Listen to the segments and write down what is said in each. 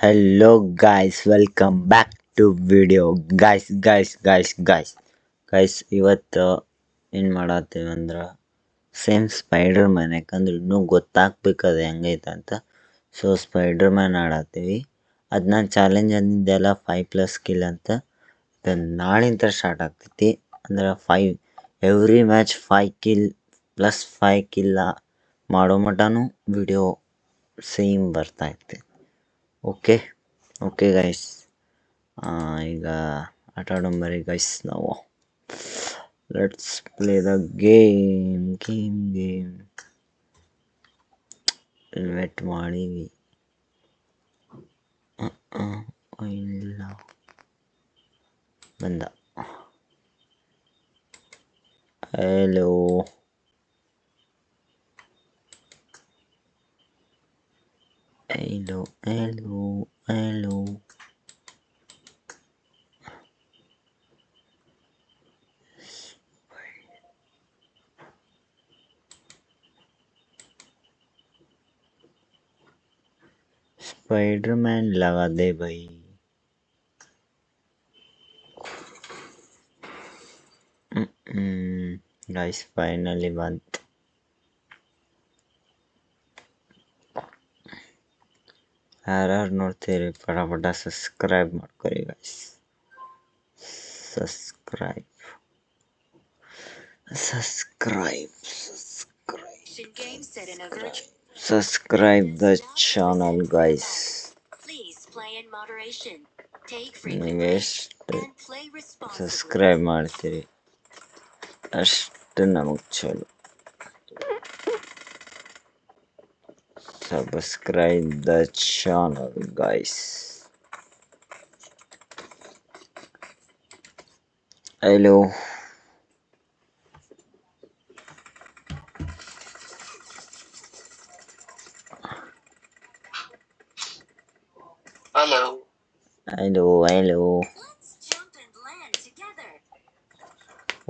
Hello guys, welcome back to video. Guys ಇವತ್ತು ಏನು ಮಾಡತ್ತೀವಿ ಅಂದ್ರೆ ಸೇಮ್ ಸ್ಪೈಡರ್ ಮ್ಯಾನ್, ಯಾಕಂದ್ರೆ ಇನ್ನೂ ಗೊತ್ತಾಗ್ಬೇಕದು ಹೆಂಗೈತೆ ಅಂತ. ಸೊ ಸ್ಪೈಡರ್ ಮ್ಯಾನ್ ಆಡತ್ತೀವಿ. ಅದು ನಾನು ಚಾಲೆಂಜ್ ಅಂದಿದ್ದೆಲ್ಲ 5+ ಕಿಲ್ ಅಂತ. ನಾಳಿಂದ ಸ್ಟಾರ್ಟ್ ಆಗ್ತೈತಿ. ಅಂದ್ರೆ 5 ಎವ್ರಿ ಮ್ಯಾಚ್ 5 ಕಿಲ್ ಪ್ಲಸ್ 5 ಕಿಲ್ಲ ಮಾಡೋ ಮಟನೂ ವಿಡಿಯೋ ಸೇಮ್ ಬರ್ತಾ ಇರ್ತೈತಿ. ಓಕೆ ಗೈಸ್, ಈಗ ಆಟ ಆಡೋಂಬರಿ ಗೈಸ್. ನಾವು let's play the game. Invite ಮಾಡೀವಿ. ಇಲ್ಲ ಬಂದ. Hello hello hello hello Spiderman लगा दे भाई. गाइस फाइनली ಬಂತು. ಯಾರ್ಯಾರು ನೋಡ್ತೀರಿ ಪಟ ಸಬ್ಸ್ಕ್ರೈಬ್ ಮಾಡ್ಕೊರಿ guys. Subscribe the channel guys. ನೀವು ಎಷ್ಟು ಸಬ್ಸ್ಕ್ರೈಬ್ ಮಾಡ್ತೀರಿ ಅಷ್ಟು ನಮಗೆ ಚಲೋ. Subscribe the channel guys. Hello. Let's jump and land together.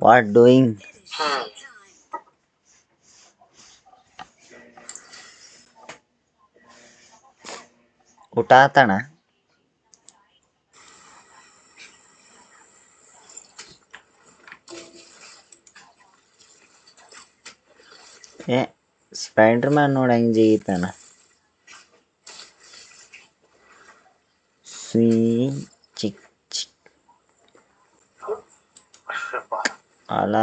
What doing? ಊಟ ಆತಣ? ಸ್ಪೈಡರ್ ಮ್ಯಾನ್ ನೋಡಿ ಹೆಂಗೆ ಜಿಗಿತಾನ. ಚಿಕ್ ಅಲ್ಲ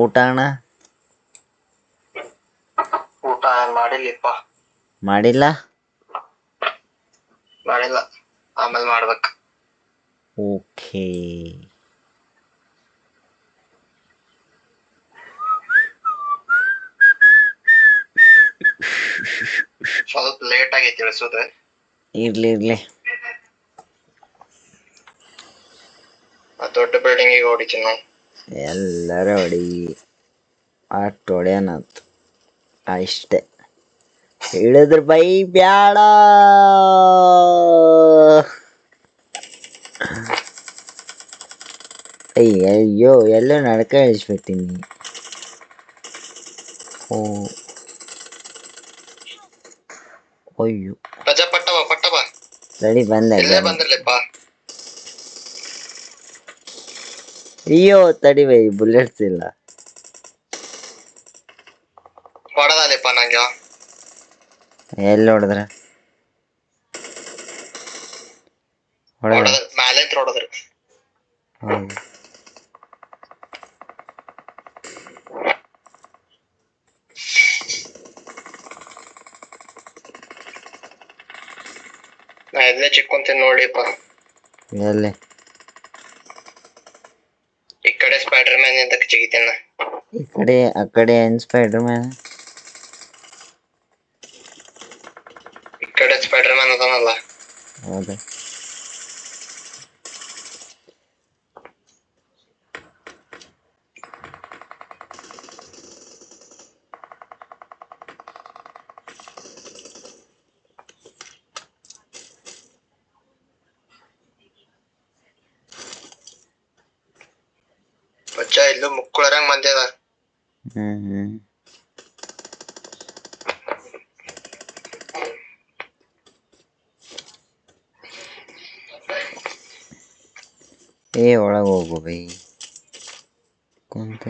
ಊಟ ಅಣ್ಣ? ಊಟ ಮಾಡಿಲ್ಲಪ್ಪ. ಮಾಡಿಲ್ಲ ಆಮೇಲೆ ಮಾಡ್ಬೇಕು. ಓಕೆ. ಸ್ವಲ್ಪ ಲೇಟ್ ಆಗಿ ತಿಳಿಸೋದು. ಇರ್ಲಿ ದೊಡ್ಡ ಬಿಲ್ಡಿಂಗಿಗೆ ಹೊಡಿತೀನಿ ನಾವು. ಎಲ್ಲರೂ ಹೊಡಿ ಅಷ್ಟು ಹೊಡೆಯನಂತ ಇಷ್ಟೇ ಹೇಳಿದ್ರ ಬೈ ಬ್ಯಾಡ. ಅಯ್ಯೋ ಎಲ್ಲೋ ನಡ್ಕ ಇಳಿಸ್ಬಿಡ್ತೀನಿ. ಅಯ್ಯೋ ಪಟ್ಟವ ಸರಿ ಬಂದೆ. ಬಂದಿರ್ಲಿಪ್ಪ. ಅಯ್ಯೋ ತಡಿ ಬೈ, ಬುಲೆಟ್ಸ್ ಇಲ್ಲ. ಹೊಡೆದಲ್ಲಪ್ಪ ನಂಗೆ. ಎಲ್ಲಿ ಹೊಡೆದ್ರೆ? ಮ್ಯಾಲೆ ಹೊಡೆದ್ರಿ. ನಾ ಎಲ್ಲೇ ಚಿಕ್ಕೊಂತೀನಿ ನೋಡಿಪ್ಪ. ಎಲ್ಲಿ? ಈ ಕಡೆ ಸ್ಪೈಡರ್ ಮ್ಯಾನ್ ಇಂದ ಚಿಗಿತೀನ. ಆ ಕಡೆ ಏನ್ ಸ್ಪೈಡರ್ ಮ್ಯಾನ್? ಈ ಕಡೆ ಸ್ಪೈಡರ್ ಮ್ಯಾನ್ ಅದಾನಲ್ಲ. ಹೌದಾ? ಇಲ್ಲೂ ಮುಕ್ಕಳರಂಗ್ ಮಂದಿ ಅದ. ಏ ಒಳಗೆ ಹೋಗು ಬೈ ಕುಂತ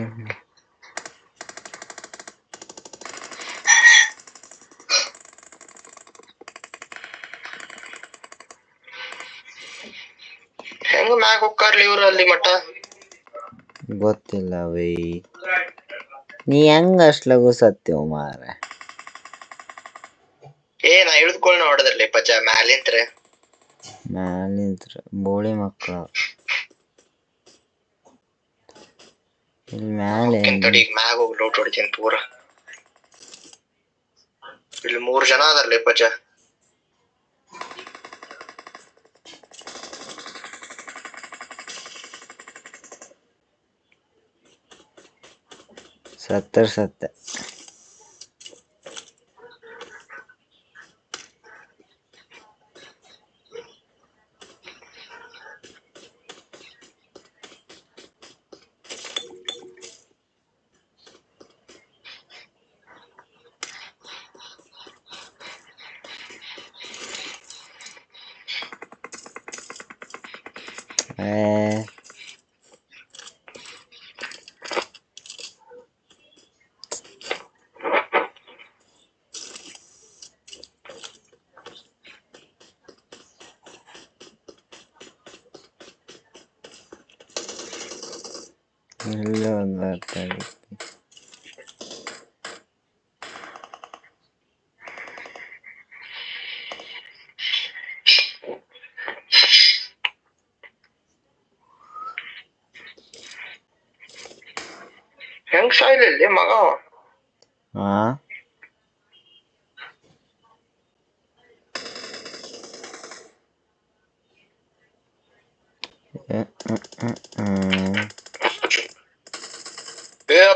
ಹೆಂಗ ಮ್ಯಾಗ ಹೋಗ್ಕಾರ್ಲಿ ಇವ್ರು ಅಲ್ಲಿ ಮಠ ಗೊತ್ತಿಲ್ಲ ಬೈ ನೀ ಹೆಂಗ ಅಷ್ಟ್ ಲಘು ಸತ್ಯವ ಮಾರ ನಾ ಹಿಡಿದುಕೊಳ್ಳ ನೋಡದ್ರಲ್ಲಿ ಪಜ್ಜ ಮ್ಯಾಲಿಂತ್ರ ಬೋಳಿ ಮಕ್ಕಳು ಇಲ್ಲಿ ಮ್ಯಾಲೆ ತಡಿ ಮ್ಯಾಗ ಹೋಗಿ ಲೋಟ್ ಹೊಡಿತೀನಿ ಪೂರ ಇಲ್ಲಿ 3 ಜನ ಅದಾರ್ಲಿ ಪಜ್ಜ ಸತ್ತ ಇಲ್ಲ ಹೆಂಗ್ ಸಾಯ್ಲಿ ಮಗ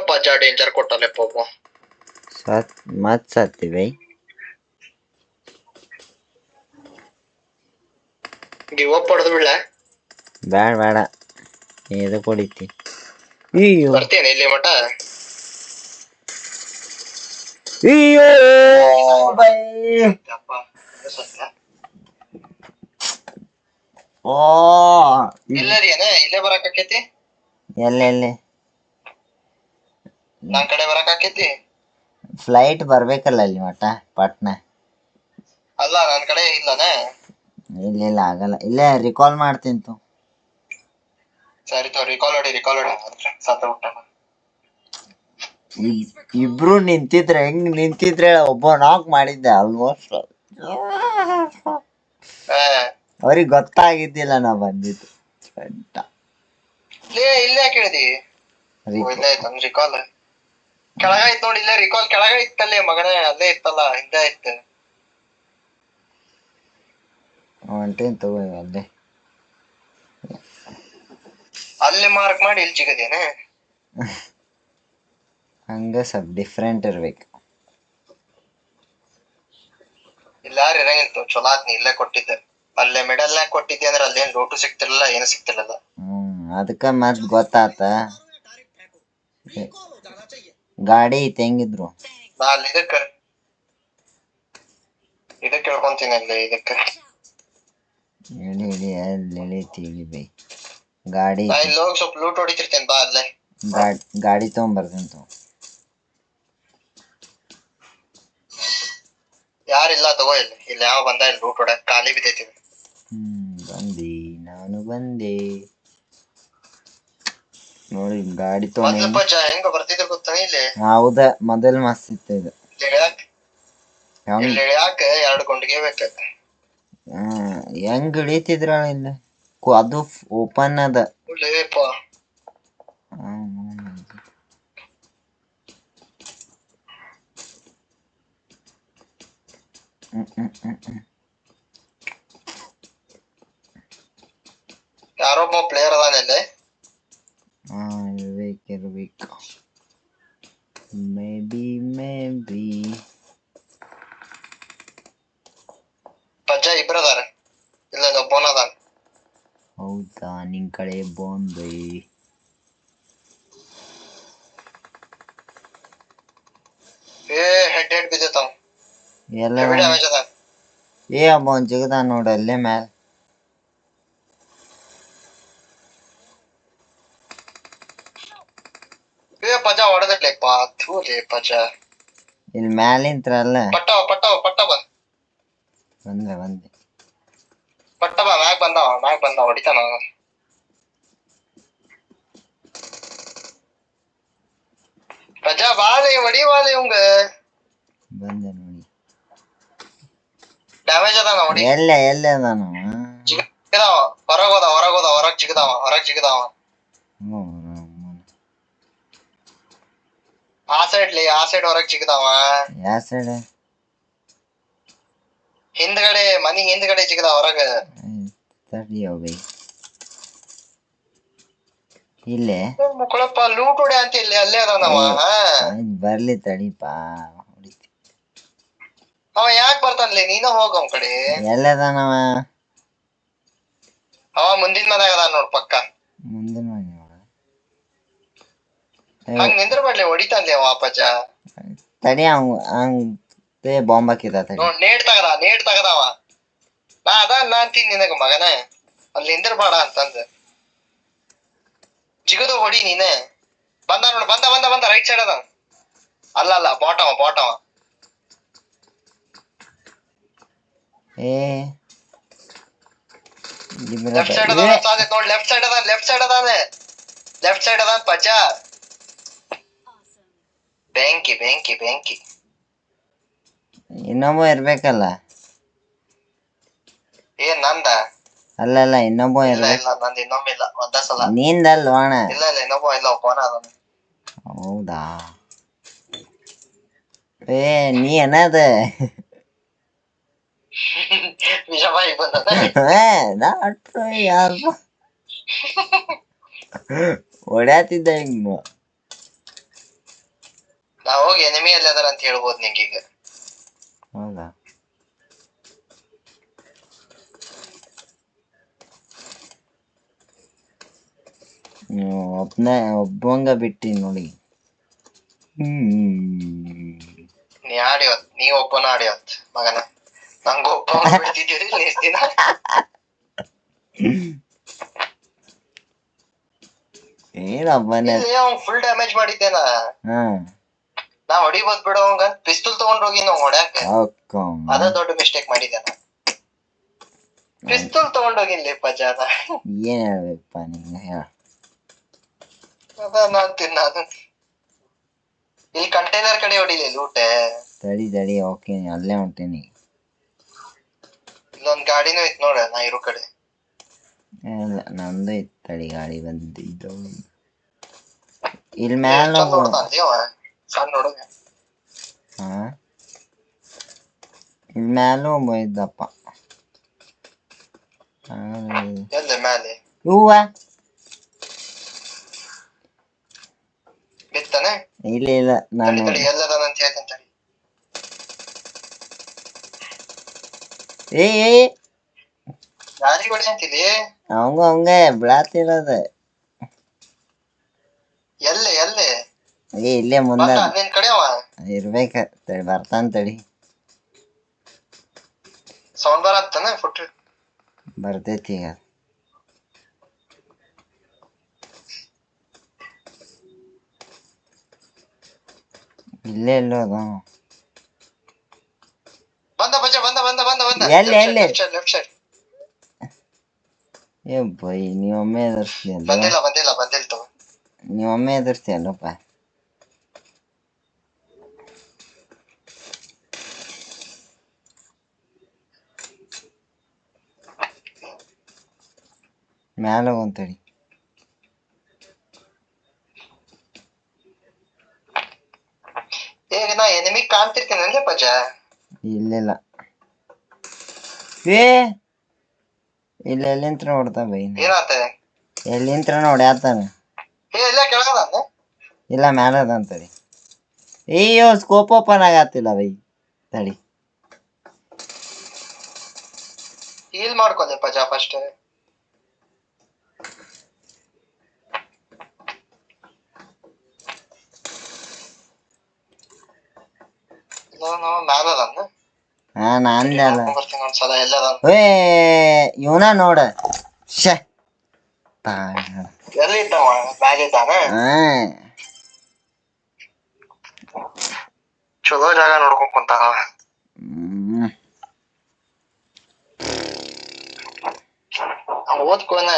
ಪಜ್ಜ ಡೇಂಜರ್ ಕೊಟ್ಟಲ್ಲ ಪಾಪ ಮತ್ ಸತ್ತಿ ಬೈ ಗಿವ್ ಅಪ್ ಹೊಡೆದು ಬಿಡ್ಲ ಬೇಡ ಎದಕ್ಕೆ ಹೊಡಿತಿ ಅಯ್ಯೋ ಬರ್ತೀನಿ ಇಲ್ಲಿ ಮಠ ಅಯ್ಯೋ ಬೈ ಓ ಇಲ್ಲೇ ಬರಕೈತಿ ಎಲ್ಲೆಲ್ಲಿ ನನ್ ಕಡೆ ಬರಕೈತಿ ಫ್ಲೈಟ್ ಬರ್ಬೇಕಲ್ಲ ಅಲ್ಲಿ ಮಟ ಪಟ್ನ ಅಲ್ಲ ನನ್ ಕಡೆ ಇಲ್ಲನೆ ಇಲ್ಲ ಆಗಲ್ಲ ಇಲ್ಲೇ ರಿಕಾಲ್ ಮಾಡ್ತೀನಿ ತು ಸರಿ ತೋ ರಿಕಾಲ್ ಹೊಡಿ ಸತ್ತ ಬಿಟ್ಟ ಇಬ್ರು ನಿಂತಿದ್ರೆ ಒಬ್ಬ ನಾಕ್ ಮಾಡಿದ್ದೆ ಆಲ್ಮೋಸ್ಟ್ ಅವ್ರಿಗೆ ಗೊತ್ತಾಗಿದ್ದಿಲ್ಲ ನಾ ಬಂದಿದ್ದು ಇಲ್ಲೇ ಕೇಳಿದಿ ರಿಕಾಲ್ ಕೆಳಗ ಐತ್ ನೋಡಿ ಇಲ್ಲೇ ರಿಕಾಲ್ ಕೆಳಗ ಇತ್ತಲ್ಲೇ ಮಗನೇ ಅಲ್ಲೇ ಇತ್ತಲ್ಲ ಹಿಂದೆ ಇತ್ತು ಹೊಂಟೇನ್ ತಗೋ ಅಲ್ಲೇ ಮಾರ್ಕ್ ಮಾಡಿ ಇಲ್ಲಿ ಸಿಗದೇನೆ ಹಂಗ ಸ್ವಲ್ಪ ಡಿಫ್ರೆಂಟ್ ಇರ್ಬೇಕು ಇಲ್ಲ ಯಾರು ಇರಂಗಿತ್ತು ಚಲೋ ಆತ್ನಿ ಇಲ್ಲೇ ಕೊಟ್ಟಿದ್ದೆ ಅಲ್ಲೇ ಮಿಡಲ್ನಾಗ ಕೊಟ್ಟಿದ್ದೆ ಅಂದ್ರೆ ಅಲ್ಲೇನ್ ಲೋಟು ಸಿಕ್ತಿರ್ಲಿಲ್ಲ ಏನು ಸಿಕ್ತಿರ್ಲಿಲ್ಲ ಅದಕ್ಕ ಮತ್ ಗೊತ್ತಾತ ಗಾಡಿ ಐತಿ ಹೆಂಗಿದ್ರು ನಾ ಅಲ್ಲಿ ಇದಕ್ಕೆ ಹೇಳ್ಕೊಂತೀನಿ ಅಲ್ಲಿ ಇದಕ್ಕೆ ಹೇಳಿ ಎಳಿತೀವಿ ಬೈ ಗಾಡಿ ಇಲ್ಲಿ ಹೋಗಿ ಸ್ವಲ್ಪ ಲೂಟ್ ಹೊಡಿತಿರ್ತೇನೆ ಬಾ ಅಲ್ಲೇ ಗಾಡಿ ತಗೊಂಬರ್ತೀನಿ ತಗೋ ಯಾರಿಲ್ಲ ತಗೋ ಇಲ್ಲಿ ಯಾವ ಬಂದ ಇಲ್ಲಿ ಲೂಟ್ ಹೊಡ್ಯಾಕ ಖಾಲಿ ಬಿದ್ದೈತಿ ನಾನು ಬಂದೆ ನೋಡಿ ಗಾಡಿ ಹೆಂಗ ಬರ್ತಿದ್ರು ಗೊತ್ತಾ ಇಲ್ಲಿ ಹೌದ ಮೊದಲ್ ಮಸ್ತ್ ಇತ್ತು ಇದು ಇಲ್ಲಿ ಇಳ್ಯಾಕ 2 ಗುಂಡಿಗೆ ಬೇಕ ಹೆಂಗ್ ಇಳಿತಿದ್ರ ಇಲ್ಲ ಅದು ಓಪನ್ ಅದ ಯಾರೊಬ್ಬ ಪ್ಲೇಯರ್ ಅದಾನೆ ಇರ್ಬೇಕು ಮೇಬಿ ಪಜ್ಜ ಇಬ್ರು ಅದಾರ ಇಲ್ಲ ಒಬ್ಬನ ಅದಾನ ಹೌದಾ ನಿನ್ ಕಡೆ ಬಾಂಬೆ ಹೆಡ್ ಬಿದ್ದತಾವ ಎಲ್ಲ ಅಮ್ಮ ಒಂದ್ ಜಿಗದ ನೋಡ ಅಲ್ಲೇ ಮ್ಯಾಲ ಥೂಲೆ ಪಜ ಇಲ್ಲಿ ಮ್ಯಾಲಿಂತ್ರಲ್ಲ ಪಟ್ಟವ ಪಟ್ಟವ ಪಟ್ಟವ ಬಂದೆ ಪಟ್ಟವ ಮ್ಯಾಗ್ ಬಂದ ಹೊಡಿತಾನ ಪಜ ಬಾಲೆ ಹೊಡಿವಾಲೆ ಇವಂಗ ಬಂದೆ ನೋಡಿ ಡ್ಯಾಮೇಜ್ ಅದಾನ ಹೊಡಿ ಎಲ್ಲ ನಾನು ಚಿಗದಾವ ಹೊರಗ್ ಚಿಗದಾವ ಆ ಸೈಡ್ ಹೊರಗ್ ಚಿಗದಾವ ಯಾವ ಸೈಡ್ ಹಿಂದ್ಗಡೆ ಮನಿ ಹಿಂದ್ಗಡೆ ಚಿಗದಾವ ಹೊರಗ ತಡಿಯೋ ಬೈ ಇಲ್ಲೇ ಮುಕ್ಕಳಪ್ಪ ಲೂಟ್ ಹೊಡೆ ಅಂತ ಇಲ್ಲಿ ಅಲ್ಲೇ ಅದಾನವ ಬರ್ಲಿ ತಡಿಪಾ ಅವ ಯಾಕೆ ಬರ್ತಾನ್ಲಿ ನೀನು ಹೋಗ ಅವನ್ ಕಡೆ ಎಲ್ಲದಾನವ ಅವ ಮುಂದಿನ ಮನ್ಯಾಗ ಅದಾನ ನೋಡ್ ಪಕ್ಕ ಮುಂದಿನ ಮನೆ ಹಂಗ ನಿಂದ್ರಬಾಡ್ಲಿ ಹೊಡಿತಾನ್ಲಿ ಅವ ಪಜ ತಡಿ ಹಂಗ ಬಾಂಬ್ ಹಾಕಿದ ತಡಿ ನೋಡ್ ನೇಟ್ ತಗದವ ನಾ ಅಂತೀನಿ ನಿನಗ ಮಗನೇ ಅಲ್ಲಿ ನಿಂದ್ರಬೇಡ ಅಂತಂದ ಜಿಗದು ಹೊಡಿ ನೀನೆ ಬಂದ ನೋಡು ಬಂದ ರೈಟ್ ಸೈಡ್ ಅದ ಅಲ್ಲ ಬಾಟವ ಏ ಲೆಫ್ಟ್ ಸೈಡ್ ಅದ ನೋಡ್ ಲೆಫ್ಟ್ ಸೈಡ್ ಅದ ಪಜ ಬೆಂಕಿ ಇನ್ನೊಬ್ಬ ಇರ್ಬೇಕಲ್ಲ ಏನ್ ನಂದ ಅಲ್ಲಲ್ಲ ಇನ್ನೊಬ್ಬ ಇಲ್ಲ ನಂದು ಇನ್ನೊಮ್ಮಿಲ್ಲ ಒಂದ ಸಲ ನಿಂದಲ್ವಾಣ ಇಲ್ಲ ಇನ್ನೊಬ್ಬ ಇಲ್ಲ ಫೋನ್ ಅದ ಹೌದಾ ಏ ನೀ ಏನದ ವಿಷಬಾಯಿ ಬಂದದ ಯಾರು ಹೊಡ್ಯಾತಿದ್ದ ಹಿಂಗ ನಾ ಹೋಗಿ ಎನಿಮಿ ಎಲ್ಲಿ ಅದಾರ ಅಂತ ಹೇಳ್ಬೋದು ನಿಂಗೀಗ ಹೌದಾ ಒಬ್ಬಂಗ ಬಿಟ್ಟಿ ನೋಡಿ ನೀ ಒಬ್ಬನ ಆಡಿವತ್ ಮಗನ ನಂಗ ಒಬ್ಬ ಬಿಡ್ತಿದ್ದೀರಿ ಇಷ್ಟ ದಿನ ಏನಪ್ಪನೇ ಫುಲ್ ಡ್ಯಾಮೇಜ್ ಮಾಡಿದ್ದೇನ ನಾ ಹೊಡಿಬೋದ್ ಬಿಡು ಅವಂಗ ಪಿಸ್ತೂಲ್ ತಗೊಂಡ್ ಹೋಗಿ ನಾವ್ ಹೊಡ್ಯಾಕ ಅದ ದೊಡ್ಡ ಮಿಸ್ಟೇಕ್ ಮಾಡಿದ್ದೆ ನಾ ಪಿಸ್ತೂಲ್ ತಗೊಂಡೋಗಿನ್ಲಿ ಪಜಾನ ಏನ್ ಹೇಳ್ಬೇಕಪ್ಪ ನಿಂಗೆ ಹೇಳ ನಾನು ಇಲ್ಲಿ ಕಂಟೈನರ್ ಕಡೆ ಹೊಡಿಲಿ ಲೂಟೆ ತಡಿ ಓಕೆ ಅಲ್ಲೇ ಹೊಂಟೇನಿ ಇಲ್ಲೊಂದ್ ಗಾಡಿನೂ ಐತ್ ನೋಡ ನಾ ಇರೋ ಕಡೆ ನಂದು ಐತ್ ತಡಿ ಗಾಡಿ ಬಂದಿದ್ದು ಇಲ್ಲಿ ಮ್ಯಾಲ ಸಣ್ಣ ಹುಡುಗ ಇಲ್ಲಿ ಮ್ಯಾಲೂ ಇದ್ದಪ್ಪ ಎಲ್ಲ ಮ್ಯಾಲೆ ಹೂವ ಬಿತ್ತಾನೆ ಇಲ್ಲ ನಾನು ಎಲ್ಲದಂತ ಹೇಳ್ತೇನೆ ಏ ಯಾರಿಗೆ ಹೊಡಿ ಅಂತಿದಿ ಅವಂಗ ಬಿಡಾತಿರೋದ ಎಲ್ಲೇ ಏ ಇಲ್ಲೇ ಮುಂದ ನಿನ್ ಕಡೆ ಇರ್ಬೇಕ ಬರ್ತಾನ ತಡಿ ಸೌಂಡ್ ಬರತ್ತಾನೆ ಫುಟ್ ಬರ್ತೈತಿ ಈಗ ಇಲ್ಲೇ ಎಲ್ಲೋ ಅದ ಬಂದ ಎಲ್ಲಿ ಲೆಫ್ಟ್ ಸೈಡ್ ಏ ಬೈ ನೀವೊಮ್ಮೆ ಎದುರಿಸ್ತೀಯಲ್ಲ ಬಂದಿಲ್ಲ ತಗೋ ನೀವೊಮ್ಮೆ ಎದುರಿಸ್ತೀಯಲ್ಲಪ್ಪ ಮ್ಯಾಲ ಒಂತಡಿ ಈಗ ನಾ ಎನಿಮಿ ಕಾಣ್ತಿರ್ತೀನಿ ಪಜ ಇಲ್ಲ ಏ ಇಲ್ಲ ಎಲ್ಲಿಂತ್ರ ನೋಡ್ತಾ ಬೈ ಏನಾತ ಎಲ್ಲಿಂತ್ರ ನೋಡ್ಯಾತಾನ ಇಲ್ಲ ಕೆಳಗದ ಇಲ್ಲ ಮ್ಯಾಲ ಅದ ಅಂತಡಿ ಅಯ್ಯೋ ಸ್ಕೋಪ್ ಓಪನ್ ಆಗತ್ತಿಲ್ಲ ಬೈ ತಡಿ ಹೀಲ್ ಮಾಡ್ಕೊಂಡೆ ಪಜ ಫಸ್ಟ್ ಹಾ ನಾನ್ದೆ ಅಲ್ಲ ಒಂದ್ಸಲ ಎಲ್ಲದ ಏ ಇವನ ನೋಡ ಶೇ ಎಲ್ಲಿ ಇದ್ದಾವ ಮ್ಯಾಗ ಇದ್ದಾನ ಚಲೋ ಜಾಗ ನೋಡ್ಕೊಂಡ್ ಕುಂತಾನ. ಓದ್ಕೋನ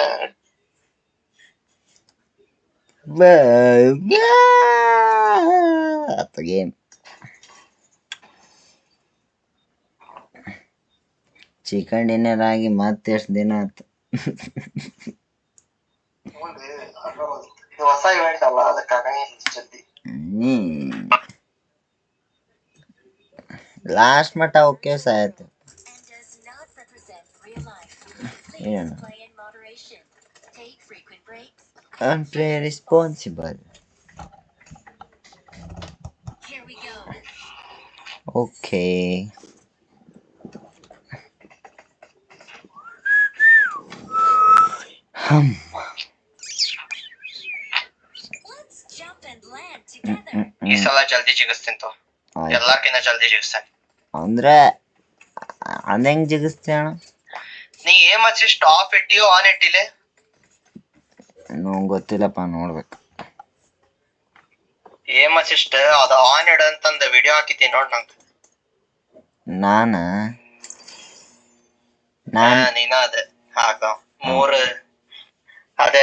ಗೇಮ್ ಚಿಕನ್ ಡಿನ್ನರ್ ಆಗಿ ಮತ್ತೆ ಎಷ್ಟು ದಿನ ಆಯ್ತು. ಹೊಸ ಇವೆಂಟ್ ಅಲ್ಲ, ಅದಕ್ಕಾಗ ಜಲ್ದಿ ಲಾಸ್ಟ್ ಮಟ್ಟ ಓಕೆ ಸಾಯ್ತು. ಏನು ರೆಸ್ಪಾನ್ಸಿಬಲ್. ಓಕೆ ಈ ಸಲ ಜಲ್ದಿ ಜಿಗಿಸ್ತಿಂತ, ಎಲ್ಲಾರ್ಕಿನ್ನ ಜಲ್ದಿ ಜಿಗಿಸ್ತಾನೆ. ಅಂದ್ರೆ ಅದಂಗ್ ಜಿಗಿಸ್ತೀಯ ಅಣ್ಣ? ನೀ ಏನ್ ಹಚ್ಚಿ ಸ್ಟಾಪ್ ಇಟ್ಟಿಯೋ ಆನ್ ಇಟ್ಟಿಲೆ? ಗೊತ್ತಿಲ್ಲಪ್ಪ, ನೋಡ್ಬೇಕು. ಏನ್ ಹಚ್ಚಿಷ್ಟ ಅದ ಆನ್ ಇಡ ಅಂತಂದ ವಿಡಿಯೋ ಹಾಕಿದ್ದೀನಿ ನೋಡ್ ನಂಗೆ. ನೀನ ಅದ ಹಾಕ 3 ಅದ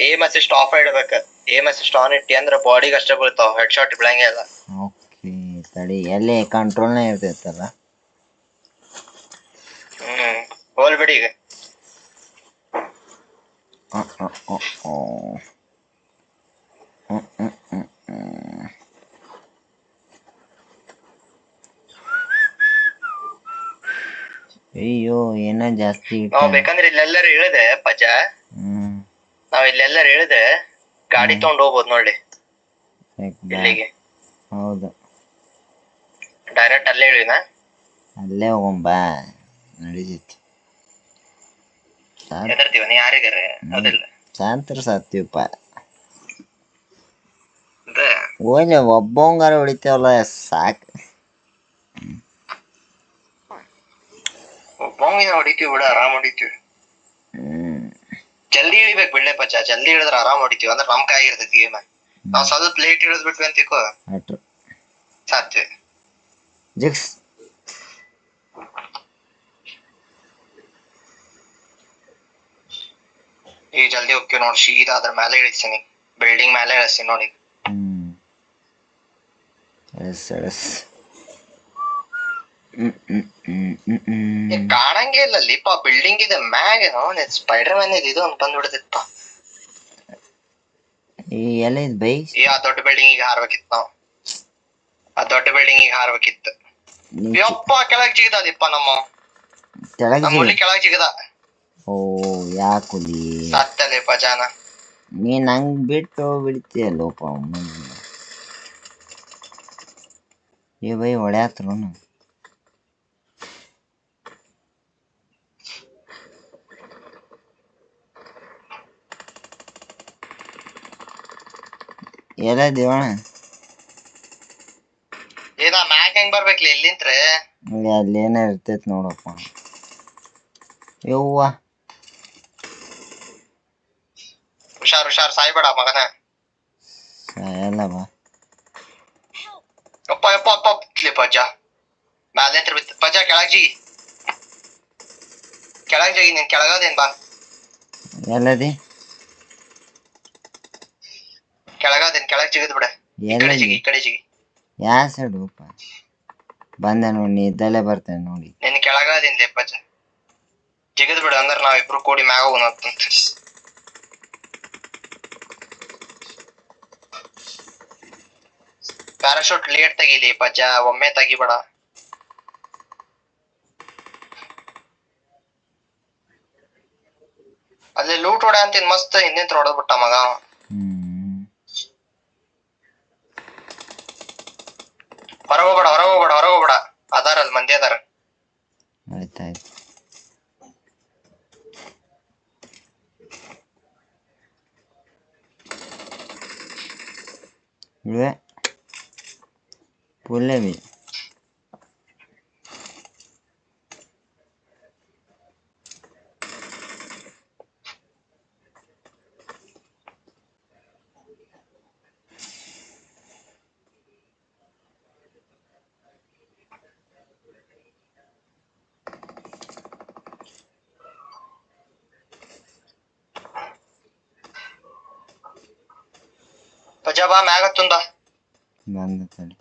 ಏಮ್ ಅಸಿಸ್ಟ್ ಆಫ್ ಇಡ್ಬೇಕ. ಏಮ್ ಅಸಿಸ್ಟ್ ಆನ್ ಇಟ್ಟಿ ಅಂದ್ರ ಬಾಡಿಗೆ ಅಷ್ಟೇ ಬೀಳ್ತಾವ, ಹೆಡ್ ಶಾಟ್ ಬೀಳಂಗೇ ಇಲ್ಲ. ಓಕೆ ತಡಿ, ಎಲ್ಲಿ ಕಂಟ್ರೋಲ್ನೇ ಇರ್ತೈತಲ್ಲ. ಹೋಲ್ ಬಿಡಿ ಈಗ. ಅಯ್ಯೋ ಏನ ಜಾಸ್ತಿ ನಾವ್ ಬೇಕಂದ್ರೆ ಇಲ್ಲೆಲ್ಲರೂ ಇಳಿದೆ ಪಜ, ನಾವ್ ಇಲ್ಲೆಲ್ಲರೂ ಇಳಿದೆ ಗಾಡಿ ತಗೊಂಡ್ ಹೋಗ್ಬೋದು ನೋಡಿ ಇಲ್ಲಿಗೆ. ಹೌದು, ಡೈರೆಕ್ಟ್ ಅಲ್ಲೇ ಇಳಿನ, ಅಲ್ಲೇ ಹೋಗಂಬಾ ನಡೀತೈತಿ. ಹೆದರ್ತೀವ ನೀ ಯಾರಿಗಾರೆ? ಅದಿಲ್ಲ ಶಾಂತರ ಸಾತ್ವಿಪ್ಪ. ಓಯ್ನ ಒಬ್ಬಂಗಾರ ಹೊಡಿತೇವಲ್ಲ ಸಾಕು. ಒಬ್ಬಂಗಿನ ಹೊಡಿತೀವಿ ಬಿಡ, ಆರಾಮ್ ಹೊಡಿತೀವಿ. ಜಲ್ದಿ ಇಳಿಬೇಕು ಬಿಡ್ಲೆ ಪಚ್ಚ, ಜಲ್ದಿ ಇಳಿದ್ರೆ ಆರಾಮ್ ಹೊಡಿತೀವಿ. ಅಂದ್ರೆ ನಮ್ ಕೈ ಇರ್ತೈತಿ ಗೇಮ್. ನಾವ್ ಸ್ವಲ್ಪ ಲೇಟ್ ಇಳಿದ್ಬಿಟ್ವಿ ಅಂತಿಕೋ ಸಾತ್ವಿ. ಜಿಕ್ಸ್ ಈಗ ಜಲ್ದಿ ಹೋಗ್ತೀವಿ ನೋಡಿ, ಸೀದಾ ಅದ್ರ ಮೇಲೆ ಇಳಿಸ್ತೀನಿ, ಬಿಲ್ಡಿಂಗ್ ಮೇಲೆ ಇಳಿಸ್ತೀನಿ ನೋಡಿ. ಕಾಣಂಗೇ ಇಲ್ಲ ಲಿಪ್ಪ, ಬಿಲ್ಡಿಂಗ್ ಇದೆ ಮ್ಯಾಗ. ಸ್ಪೈಡರ್ ಮ್ಯಾನ್ ಇದು ಅಂತ ಬಂದ್ಬಿಡ್ತಿತ್ತ. ಎಲ್ಲ ಬೈ ಆ ದೊಡ್ಡ ಬಿಲ್ಡಿಂಗ್ ಈಗ ಹಾರ್ಬೇಕಿತ್ತು ನಾವು, ಆ ದೊಡ್ಡ ಬಿಲ್ಡಿಂಗ್ ಈಗ ಹಾರ್ಬೇಕಿತ್ತು. ಯಪ್ಪ ಕೆಳಗ್ ಜಿಗದಿಪ್ಪ ನಮ್ಮ ಹುಲಿ, ಕೆಳಗ್ ಜಿಗದ. ಓ ಯಾಕುಲಿ ಸತ್ತಲೇಪ ಜಾನ. ನೀನ್ ಹಂಗ್ ಬಿಟ್ಟು ಬಿಡ್ತೀಯಲ್ಲೋಪ. ಏ ಬೈ ಹೊಡ್ಯಾತ್ರು ಎಲ್ಲ ದೇವಣ. ಏನ ಮ್ಯಾಕ್ ಹೆಂಗ್ ಬರ್ಬೇಕ್ಲಿ ಇಲ್ಲಿಂತ್ರೆ? ಅಲ್ಲೇನ ಇರ್ತೈತಿ ನೋಡಪ್ಪ. ಯವ್ವ ಹುಷಾರ್ ಹುಷಾರ್, ಸಾಯ್ಬೇಡ ಮಗನ. ಸಾಯಲ್ಲ ಬಾ. ಯಪ್ಪ ಯಪ್ಪ ಅಪ್ಪ ಬಿತ್ಲಿ ಪಜ್ಜ, ಮ್ಯಾಲಿಂತ್ರ ಬಿತ್ತು ಪಜ್ಜ. ಕೆಳಗ್ ಜಿಗಿ, ಕೆಳಗ್ ಜಿಗಿ, ನೀನ್ ಕೆಳಗದೇನ್ ಬಾ. ಎಲ್ಲದಿ ಕೆಳಗದೇನ್, ಕೆಳಗ್ ಜಿಗದ್ ಬಿಡ. ಈ ಕಡೆ ಜಿಗಿ, ಈ ಕಡೆ ಜಿಗಿ. ಯಾ ಸೈಡಪ್ಪ? ಬಂದೆ ನೋಡಿ, ನೀ ಇದ್ದಲ್ಲೇ ಬರ್ತೇನೆ ನೋಡಿ. ನಿನ್ ಕೆಳಗದೇನ್ ಲೇಪಜ್ಜ, ಜಿಗದ್ ಬಿಡ. ಅಂದ್ರ ನಾವಿಬ್ರು ಕೂಡಿ ಮ್ಯಾಗ ಹೋಗೋಣ ಅಂತ. ಪ್ಯಾರಾಶೂಟ್ ಲೇಟ್ ತೆಗೀಲಿ ಪಜ್ಜ, ಒಮ್ಮೆ ತೆಗಿಬೇಡ. ಅಲ್ಲಿ ಲೂಟ್ ಹೊಡೆ ಅಂತೀನಿ, ಮಸ್ತ್ ಹಿಂದಿನ ಹೊಡೆದ್ ಬಿಟ್ಟ ಮಗ. ಹೊರಗೋಗ್ಬೇಡ, ಹೊರಗೋಗ್ಬೇಡ, ಹೊರಗೋಗ್ಬೇಡ. ಅದಾರಲ್ಲಿ ಮಂದಿ ಅದಾರ. ಆಯ್ತಾಯ್ತು. ಪುಲ್ಲೆವಿ ಪಜಾ ಬಾ ಮ್ಯಾಗ ಹತ್ತುಂದ ಬಂದ ತಡಿ.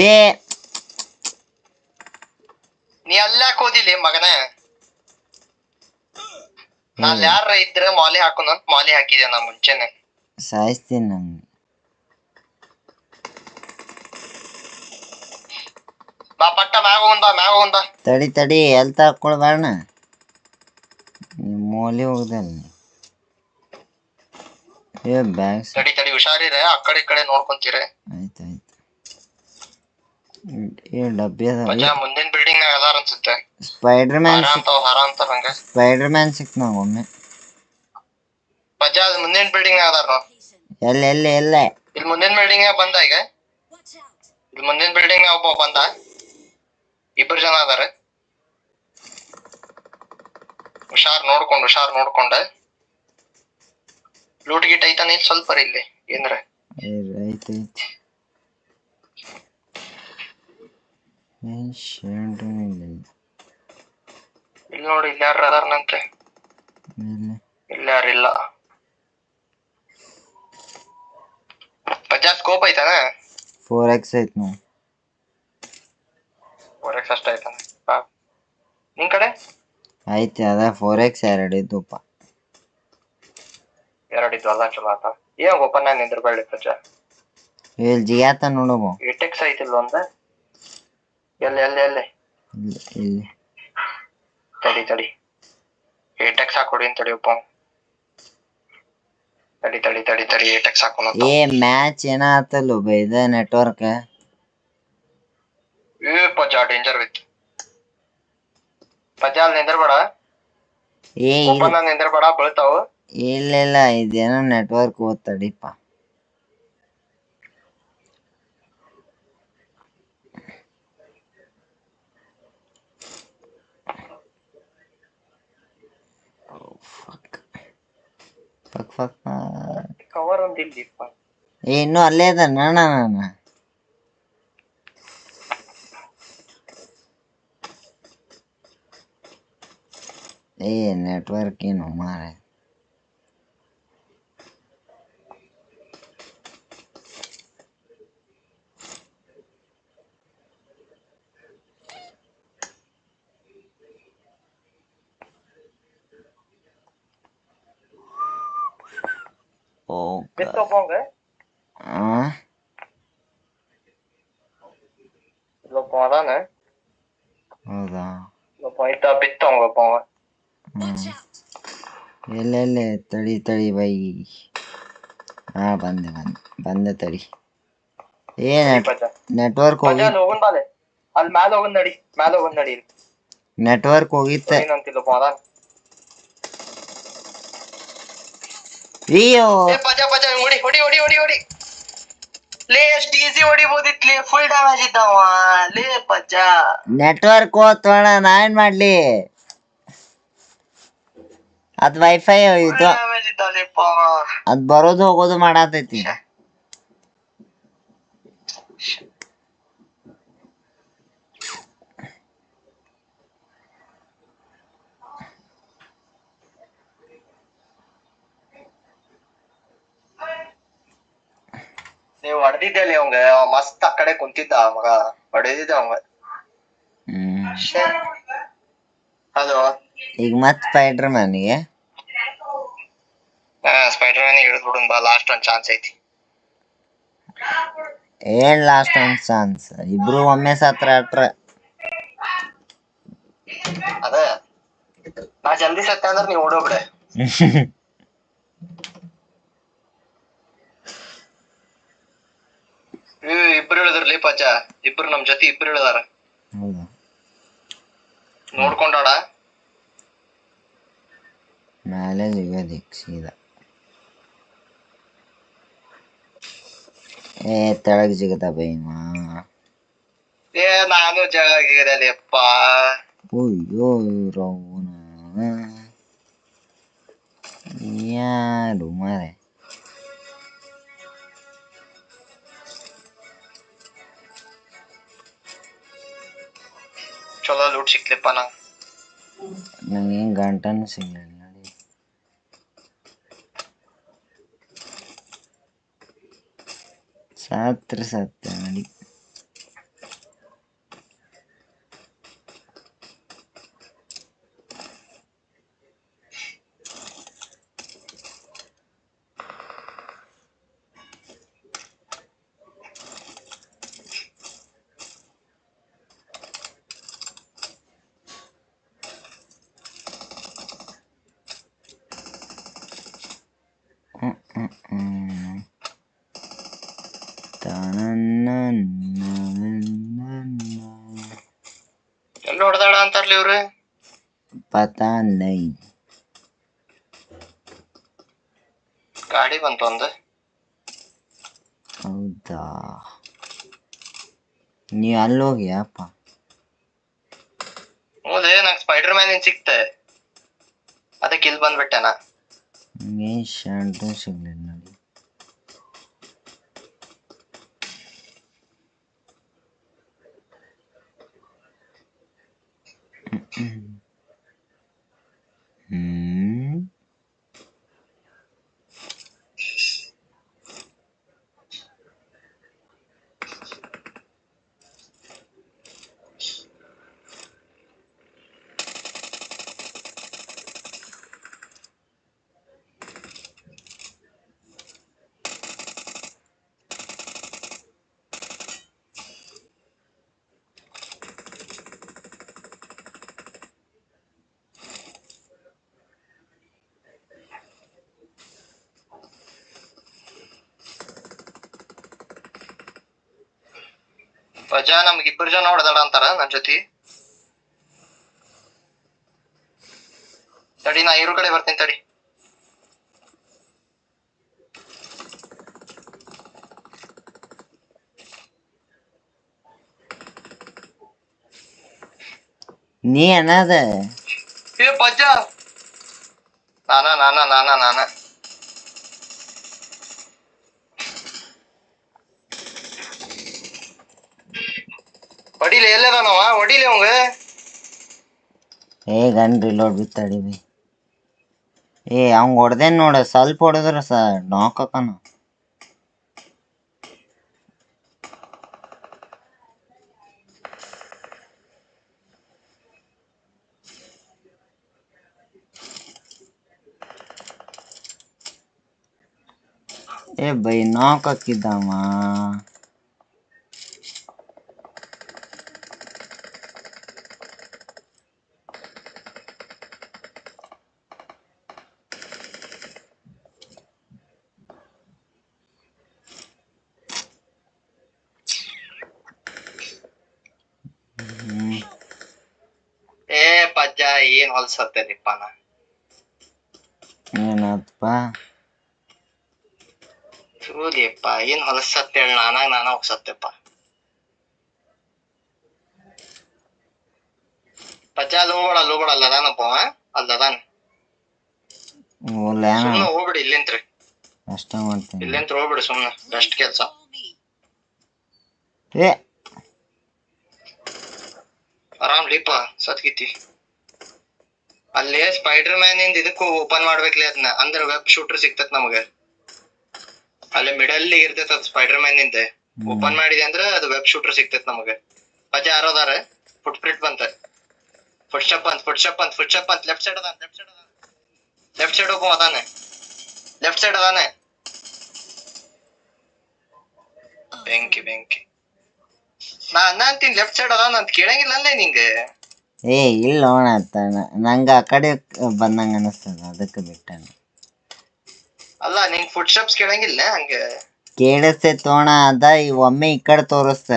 ಏ ನೀ ಅಲ್ಲಾಕ್ ಓದಿಲಿ ಮಗನ. ನಾಲ್ ಯಾರ ಇದ್ರ ಮಾಲಿ ಹಾಕೋಣ ಮಾಲಿ ಹಾಕಿದೆ ನಾ ಮುಂಚೆನೆ. ಸಾಯಿಸ್ತೀನಿ ನಂಗೆ. ಬಾ ಪಟ್ಟ ಮ್ಯಾಗ ಹೋಗಂದ ತಡಿ ತಡಿ ಎಲ್ಲಿ ತಕೊಳ್ಬೇಡ ಮೋಲಿ ಹೋಗ್ದಲ್ಲ. ಏ ಬ್ಯಾಗ್ ತಡಿ ಹುಷಾರಿರ ಆ ಕಡೆ ಈ ಕಡೆ ನೋಡ್ಕೊಂತೀರ. ಆಯ್ತಾಯ್ತು. ಏ ಡಬ್ಬಿ ಅದ. ಮುಂದಿನ ಬಿಲ್ಡಿಂಗ್ ನಾಗ ಅದಾರ ಅನ್ಸುತ್ತೆ. ಸ್ಪೈಡರ್ ಮ್ಯಾನ್ ಸಿಕ್ ನಾಗ ಒಮ್ಮೆ. ಪಜಾ ಅದು ಮುಂದಿನ ಬಿಲ್ಡಿಂಗ್ ನಾಗ ಅದಾರ ಎಲ್ಲ ಇಲ್ಲಿ ಮುಂದಿನ ಬಿಲ್ಡಿಂಗ್ ಬಂದ ಈಗ. ಇಲ್ಲಿ ಮುಂದಿನ ಬಿಲ್ಡಿಂಗ್ ಒಬ್ಬ ಬಂದ. 2 ಜನ ಅದಾರ. ಹುಷಾರ್ ನೋಡ್ಕೊಂಡ ಲೂಟ್ ಗಿಟ್ ಐತಾನ ಇಲ್ಲಿ ಸ್ವಲ್ಪ ಇಲ್ಲಿ ಏನ್ರ. ಐತೈತಿ. ಇಲ್ಲಿ ನೋಡಿ ಇಲ್ಲಿ ಯಾರು ಅದಾರನಂತೆ. ಇಲ್ಲಿ ಯಾರಿಲ್ಲ. ಪಜಾ ಸ್ಕೋಪ್ ಐತಾನ. 4x ಐತ್ ನಾವು. 4x ಅಷ್ಟ ಐತಾನ. ನಿನ್ ಕಡೆ ಐತಿ ಅದ 4x 2 ಇದ್ದುಪ್ಪ. 2 ಇದ್ದು ಅಲ್ಲ ಚಲೋ ಆತ. ಏನ್ ಓಪನ್ ಆಗಿ ನಿಂದ್ರಬೇಡಿ ಪಜಾ. ಇಲ್ಲಿ ಜಿಯಾತ ನೋಡಬೋ. 8x ಐತಿಲ್ಲ ಒಂದ. ಎಲ್ಲಿ ಇಲ್ಲಿ ತಡಿ 8x ಹಾಕೊಡಿ ಅಂತ ತಡಿಯಪ್ಪ. ತಡಿ 8x ಹಾಕೋಣ. ಏ ಮ್ಯಾಚ್ ಏನ ಆತಲ್ಲ ಬೈದ ನೆಟ್ವರ್ಕ್. ಏ ಪಜಾ ಡೇಂಜರ್ ವಿತ್ ಪಜಾ ಅಲ್ಲಿ ನಿಂದ್ರಬೇಡ. ಏ ಓಪನ್ ಆಗಿ ನಿಂದ್ರಬೇಡ ಬೀಳ್ತಾವ. ಇಲ್ಲ ಇದೇನೋ ನೆಟ್ವರ್ಕ್ ಓದ್ತಡಿಪ್ಪ. ಕವರ್ ಒಂದಿಲ್ಲಿಪ್ಪ. ಏ ಇನ್ನೂ ಅಲ್ಲೇ ಅದ ನಾನು. ಏ ನೆಟ್ವರ್ಕ್ ಏನು ಮಾರೆ. ಹೌದಾ ಎಲ್ಲೆಲ್ಲೆ ತಡಿ ಬೈ. ಹಾ ಬಂದೆ ತಡಿ. ಏ ನೆಟ್ವರ್ಕ್ ಹೋಗಿ ಅಲ್ಲಿ ಮ್ಯಾಲ ಹೋಗನ್ ನಡಿ. ನೆಟ್ವರ್ಕ್ ಹೋಗಿತ್ತೆ. ಅಯ್ಯೋ ಪಜಾ ಹೊಡಿ ಲೇ ಎಷ್ಟು ಈಸಿ ಹೊಡಿಬೋದಿತ್ಲಿ. ಫುಲ್ ಡ್ಯಾಮೇಜ್ ಇದ್ದಾವ ಲೇ ಪಜಾ. ನೆಟ್ವರ್ಕ್ ಹೋತೋಣ ನಾ ಏನ್ ಮಾಡ್ಲಿ. ಅದ್ ವೈಫೈ ಇದು ಅದ್ ಬರೋದು ಹೋಗೋದು ಮಾಡತೈತಿ. ನೀವು ಹೊಡೆದಿದ್ದಲ್ಲಿ ಅವಂಗ ಮಸ್ತ್ ಆ ಕಡೆ ಕುಂತಿದ್ದ ಮಗ. ಹೊಡೆದಿದ್ದ ಅವಂಗ. ಹಲೋ ಈಗ ಮತ್ ಸ್ಪೈಡರ್ ಮ್ಯಾನಿಗೆ ಸ್ಪೈಡರ್ ಮ್ಯಾನ್ ಹಿಡಿದು ಬಿಡುನ್ ಬಾ. ಲಾಸ್ಟ್ ಒಂದ್ ಚಾನ್ಸ್ ಐತಿ. ಏನ್ ಲಾಸ್ಟ್ ಒಂದ್ ಚಾನ್ಸ್. ಇಬ್ರು ಒಮ್ಮೆ ಸತ್ರ ಅಟ್ರ. ಅದ ನಾ ಜಲ್ದಿ ಸತ್ತ ಅಂದ್ರ ನೀವ್ ಓಡೋಗ್ಬಿಡ. ಇಬ್ರು ಹೇಳಿದ್ರಲಿ ಪಚ್ಚ. ಇಬ್ರು ನಮ್ ಜೊತೆ ಇಬ್ರು ಹೇಳಿದಾರ. ನೋಡ್ಕೊಂಡಾಡ ಮೇಲೆ ಸಿಗದ. ಏ ತೆಳಗ್ ಸಿಗದ ಬೈಮಾ. ಏ ನಾನು ಜಗಿರಲಿ ಅಪ್ಪ. ಅಯ್ಯೋ ರೌನ ಯಾರು ಮಾರೆ. ಚಲೋ ಲೂಟ್ ಸಿಕ್ಲಿಪ್ಪ ನಂಗೇನ್ ಗಂಟನೂ ಸಿಗ್ಲಿಲ್ಲ ನೋಡಿ. ಸತ್ಯ ನೋಡಿ. ಎಲ್ಲ ಹೊಡೆದಾಡ ಅಂತಾರ್ಲಿ ಇವ್ರು. ಪತಾ ನೈ. ಗಾಡಿ ಬಂತು ಒಂದು. ಹೌದಾ, ನೀ ಅಲ್ಲೋಗ್ಯಪ್ಪ. ಹೌದೇ, ನಂಗೆ ಸ್ಪೈಡರ್ ಮ್ಯಾನ್ ಸಿಕ್ತೆ, ಅದಕ್ಕೆ ಇಲ್ಲಿ ಬಂದ್ಬಿಟ್ಟೆನಾ. ಏನ್ ಶರ್ಟು ಸಿಗ್ಲಿಲ್ಲ ನೋಡಿ. ವಜಾ ನಮ್ಗೆ 2 ಜನ ಹೊಡೆದಾಡ ಅಂತಾರ ನನ್ ಜೊತೆ. ತಡಿ, ನಾ ಇವ್ರ ಕಡೆ ಬರ್ತೀನಿ ತಡಿ. ನೀ ಅನ್ನದ ಏ ಪಜ್ಜ, ನಾನ ಹೊಡಿಲಿ, ಎಲ್ಲದ ನಾವ ಹೊಡಿಲಿ ಅವಂಗ. ಗನ್ ರಿಲೋಡ್ ಬಿತ್ತಾಡಿ ಬಿ. ಅವಂಗ ಹೊಡೆದೇನ್ ನೋಡ, ಸ್ವಲ್ಪ ಹೊಡೆದ್ರ ನಾಕ್ ಹಾಕನ. ಬೈ ನಾಕ್ ಹಾಕಿದ್ದಮ್ಮ. ಏ ಪಜ್ಜ, ಏನ್ ಹೊಲ್ಸತ್ತೇನಿಪ್ಪ ನಾ. ಏನಪ್ಪ ಸೂಲಿಯಪ್ಪ, ಏನ್ ಹೊಲಸತ್ತೇಳ, ನಾನ ಹೋಗ್ಸತ್ತೆಪ್ಪ. ಪಜ್ಜ ಲೋಬಡ ಅಲ್ಲದಾನಪ್ಪ, ಅಲ್ಲದಾನ. ಸುಮ್ನೆ ಹೋಗ್ಬಿಡಿ ಇಲ್ಲಿಂತ್ರಿ, ಅಷ್ಟ ಮಾಡ್ತೀನಿ. ಇಲ್ಲಿಂತ್ರ ಹೋಗ್ಬಿಡಿ ಸುಮ್ನೆ, ಬೆಸ್ಟ್ ಕೆಲ್ಸ. ಆರಾಮ್ ಲೀಪ ಸತ್ಗಿತಿ. ಅಲ್ಲಿ ಸ್ಪೈಡರ್ ಮ್ಯಾನ್ ಇಂದ ಇದಕ್ಕೂ ಓಪನ್ ಮಾಡ್ಬೇಕ್ಲಿ ಅದನ್ನ, ಅಂದ್ರ ವೆಬ್ ಶೂಟರ್ ಸಿಕ್ತತ್ ನಮಗ. ಅಲ್ಲಿ ಮಿಡಲ್ ಇರ್ತೈತ ಅದ್ ಸ್ಪೈಡರ್ ಮ್ಯಾನ್ ನಿಂದ. ಓಪನ್ ಮಾಡಿದೆ ಅಂದ್ರ ಅದು ವೆಬ್ ಶೂಟರ್ ಸಿಕ್ತೈತ್ ನಮಗ. ಪಜ್ಜ ಯಾರೋದಾರ? ಫುಟ್ ಪ್ರಿಂಟ್ ಬಂತ, ಫುಟ್ ಸ್ಟೆಪ್ ಬಂತ, ಲೆಫ್ಟ್ ಸೈಡ್ ಒಬ್ಬ ಅದಾನೆ, ಲೆಫ್ಟ್ ಸೈಡ್ ಅದಾನೆ. ಬೆಂಕಿ ನಾ ಅಂತೀನಿ ಲೆಫ್ಟ್ ಸೈಡ್ ಅದಾನ ಅಂತ, ಕೇಳಂಗಿಲ್ಲ ಅಲ್ಲೇ ನಿಂಗೆ. ಇಲ್ಲ ನೋಣ, ನಂಗ ಆ ಕಡೆ ಬಂದಂಗ ಅನಸ್ತದ, ಅದಕ್ಕೆ ಬಿಟ್ಟಾನ. ಅಲ್ಲ, ನಿಂಗ್ ಫುಟ್ ಸ್ಟೆಪ್ಸ್ ಕೇಳಂಗಿಲ್ಲ ಹಂಗ? ಕೇಳಿಸ್ತೇ ತೋಣ, ಅದ ಒಮ್ಮೆ ಈ ಕಡೆ ತೋರಿಸ್ತ,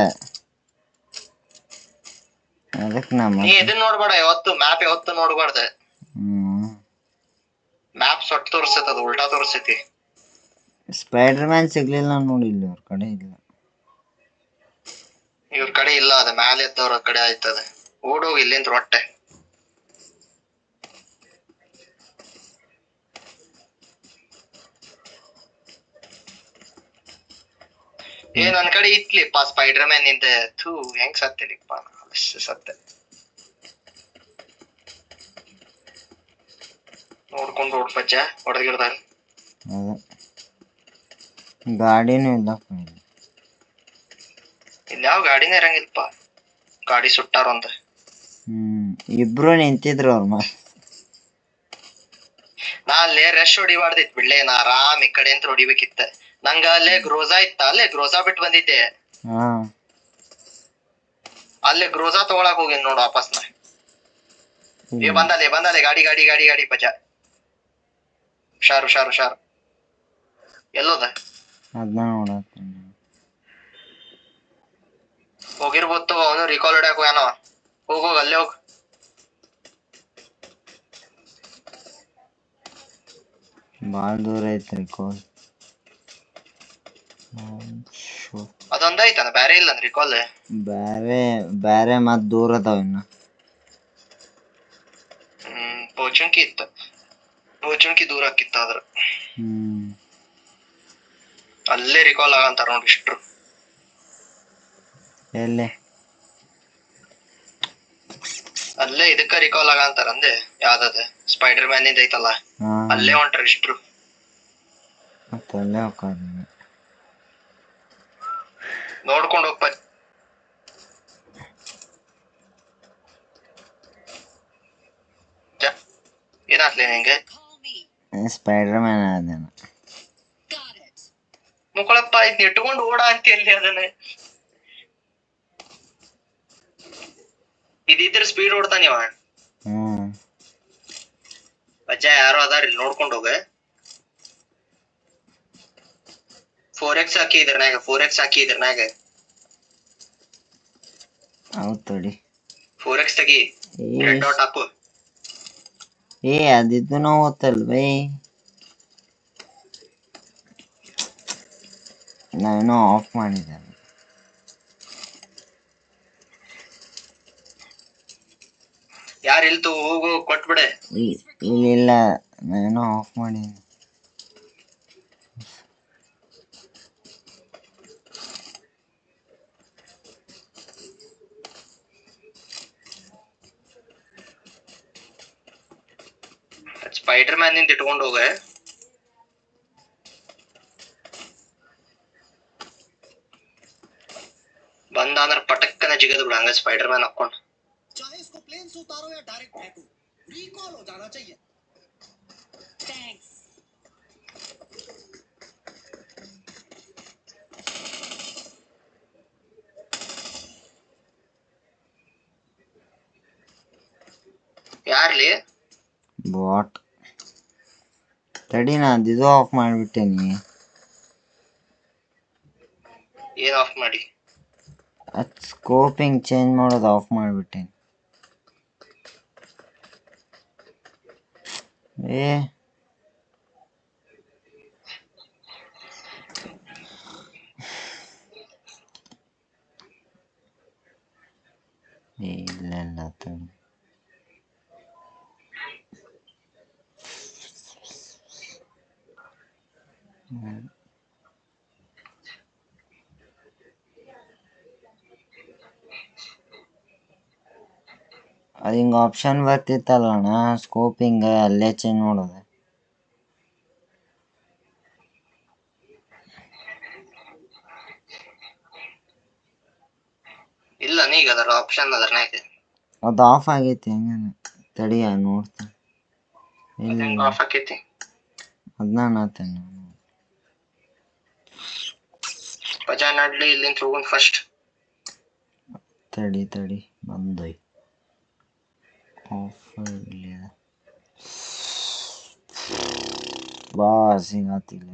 ಅದಕ್ಕೆ ನೀ ಇದನ್ನ ನೋಡ್ಬೇಡ, ಮ್ಯಾಪ್ ಯಾವತ್ತು ನೋಡ್ಬಾರ್ದ. ಮ್ಯಾಪ್ ಸೊಟ್ಟ ತೋರಿಸ್ತೈತಿ, ಅದು ಉಲ್ಟಾ ತೋರಿಸ್ತೈತಿ. ಸ್ಪೈಡರ್ ಮ್ಯಾನ್ ಸಿಗ್ಲಿಲ್ಲ ನೋಡಿ, ಇಲ್ಲಿ ಅವ್ರ ಕಡೆ ಇಲ್ಲ. ಇವ್ರ ಕಡೆ ಇಲ್ಲ, ಅದ ಮ್ಯಾಲೆ ಎದ್ದವ್ರ ಕಡೆ ಆಯ್ತದ. ಓಡೋಗಿ ಇಲ್ಲಿಂದ ರೊಟ್ಟೆ. ನನ್ ಕಡೆ ಇತ್ಲಿಪ್ಪ ಸ್ಪೈಡರ್ ಮ್ಯಾನ್ ನಿಂದ. ಥೂ, ಹೆಂಗ್ ಸತ್ತಲಿಪ್ಪ, ಸತ್ತೆ. ನೋಡ್ಕೊಂಡು ರೋಡ್ ಪಚ್ಚ ಹೊಡೆದಿರ್ತಾರ. ಅದೇ ಗಾಡಿನೂ ಇಲ್ಲಪ್ಪ ಇಲ್ಲಿ. ಇಲ್ಲಿ ಯಾವ ಗಾಡಿನೇ ಇರಂಗಿಲ್ಲಪ್ಪ, ಗಾಡಿ ಸುಟ್ಟಾರ ಅಂತ. ಇಬ್ರು ನಿಂತಿದ್ರು ಅವ್ರ ನಾ ಅಲ್ಲೇ ರಶ್ ಹೊಡಿಬಾರ್ದಿತ್ ಬಿಡ್ಲೆ, ನಾ ಆರಾಮ್ ಈ ಕಡೆ ಅಂತ ಹೊಡಿಬೇಕಿತ್ತ. ನಂಗ ಅಲ್ಲೇ ಗ್ರೋಜಾ ಇತ್ತ, ಅಲ್ಲೇ ಗ್ರೋಜಾ ಬಿಟ್ಟು ಬಂದಿದ್ದೆ. ಅಲ್ಲೇ ಗ್ರೋಜಾ ತಗೊಳಕ್ ಹೋಗಿನ್ ನೋಡು ವಾಪಸ್ ನಾ. ಬಂದಲೆ ಗಾಡಿ ಗಾಡಿ ಗಾಡಿ ಗಾಡಿ ಪಜ. ಹುಷಾರು ಎಲ್ಲೋದ ಅದನ್ನ ನೋಡತ್ತೀನಿ. ಹೋಗಿರ್ಬೋದು ಅವನು ರಿಕಾಲ್ ಹೊಡ್ಯಾಕ ಹೋಗ್ಯಾನ. ಹೋಗೋಗ ಅಲ್ಲೇ ಹೋಗ್. ಭಾಳ ದೂರ ಐತೆ ರಿಕಾಲ್. ಅದೊಂದ ಐತನ, ಬ್ಯಾರೆ ಇಲ್ಲ ರಿಕಾಲ್. ಬ್ಯಾರೆ ಮತ್ ದೂರ ಅದಾವ ಇನ್ನ. ಪೋಚುಂಕಿ ಇತ್ತು, ಪೋಚುಂಕಿ ದೂರ ಆಕಿತ್ತ ಆದ್ರ. ಅಲ್ಲೇ ರಿಕಾಲ್ ಆಗಂತಾರ ನೋಡಿ ಇಷ್ಟ್ರು. ಎಲ್ಲೇ ಅಲ್ಲೇ ಇದಕ್ಕ ರಿಕಾಲ್ ಆಗಂತಾರ ಅಂದೆ. ಯಾವ್ದದ ಸ್ಪೈಡರ್ ಮ್ಯಾನ್ ಇಂದ ಐತಲ್ಲ, ಅಲ್ಲೇ ಹೊಂಟ್ರ ಇಷ್ಟ್ರು. ಅಲ್ಲೇ ಹೋಗ್ತಾರ. ನೋಡ್ಕೊಂಡು ಹೋಗ್ಪ. ಏನಾಗ್ಲಿ ನಿಂಗೆ? ಸ್ಪೈಡರ್ ಮ್ಯಾನ್ ಅದೇನ ಮುಕ್ಕಳಪ್ಪ, ಇದ್ ಇಟ್ಕೊಂಡು ಓಡ ಅಂತಿ ಅಲ್ಲಿ. ಅದನ್ನ ಇದ್ರ ಸ್ಪೀಡ್ ಓಡ್ತಾನ ಇವ. ಅಜ್ಜ ಯಾರೋ ಅದಾರ ಇಲ್ಲಿ, ನೋಡ್ಕೊಂಡು ಹೋಗ. 4x ಹಾಕಿ ಇದ್ರನಾಗ, 4x ಹಾಕಿ ಇದ್ರನಾಗ. ಹೌದ್ ತಡಿ, 4x ತೆಗಿ, ರೆಡ್ ಡಾಟ್ ಹಾಕು. ಅದಿದ್ದು ಓದ್ತಲ್ ಬೈ. ನಾನು ಆಫ್ ಮಾಡಿದ್ದೆ. ಯಾರು ಇಲ್ತು, ಹೋಗು ಕೊಟ್ಬಿಡೆ. ಇಲ್ಲ ನಾನು ಆಫ್ ಮಾಡಿದ್ದೀನಿ. ಸ್ಪೈಡರ್ ಮ್ಯಾನ್ ನಿಂದ ಇಟ್ಕೊಂಡು ಹೋಗ. ಬಂದ ಅಂದ್ರೆ ಪಟಕ್ಕನ ಜಿಗದ್ ಬಿಡ ಹಂಗ ಸ್ಪೈಡರ್ ಮ್ಯಾನ್ ಹಾಕೊಂಡು. ಯಾರ್ಲಿ ಬಾಟ್ ತಡಿ, ನಾ ಇದು ಆಫ್ ಮಾಡಿಬಿಟ್ಟೇನಿ. ಏನ್ ಆಫ್ ಮಾಡಿ? ಸ್ಕೋಪಿಂಗ್ ಚೇಂಜ್ ಮಾಡೋದು ಆಫ್ ಮಾಡಿಬಿಟ್ಟೇನಿ. ಇಲ್ಲ ತಡಿ. ಅದು ಹಿಂಗೆ ಆಪ್ಷನ್ ಬರ್ತಿತ್ತಲ್ಲಣ್ಣ, ಸ್ಕೋಪಿಂಗ್ ಅಲ್ಲೇ ಚೇಂಜ್ ಮಾಡೋದು. ಇಲ್ಲ ನೀಗ ಅದರ ಆಪ್ಷನ್ ಅದ್ರನಾಗ ಅದು ಆಫ್ ಆಗೈತಿ. ಹೆಂಗ ತಡಿ ನೋಡ್ತೀನಿ. ಇಲ್ಲ ಆಫ್ ಆಕೈತಿ, ಅದನ್ನ ನಾತೇನೆ. ಪಜಾ ನಡ್ಲಿ ಇಲ್ಲಿಂದ ಹೋಗುನ್ ಫಸ್ಟ್. ತಡಿ ಬಂದೋಯ್. ಆಫ್ ಇಲ್ಲಿ ಬಾ ಸಿಂಗಾತಿಲ್ಲ.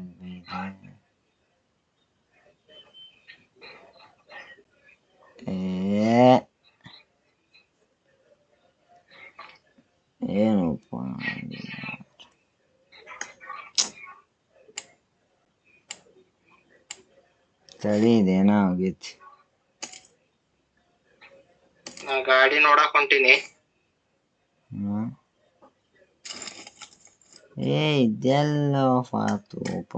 ಏನಪ್ಪ ತಡಿ, ಇದೇನ ಆಗೈತಿ. ನಾ ಗಾಡಿ ನೋಡಕ್ ಹೊಂಟೀನಿ. ಇದೆಲ್ಲ ಫಾತುಪ್ಪ,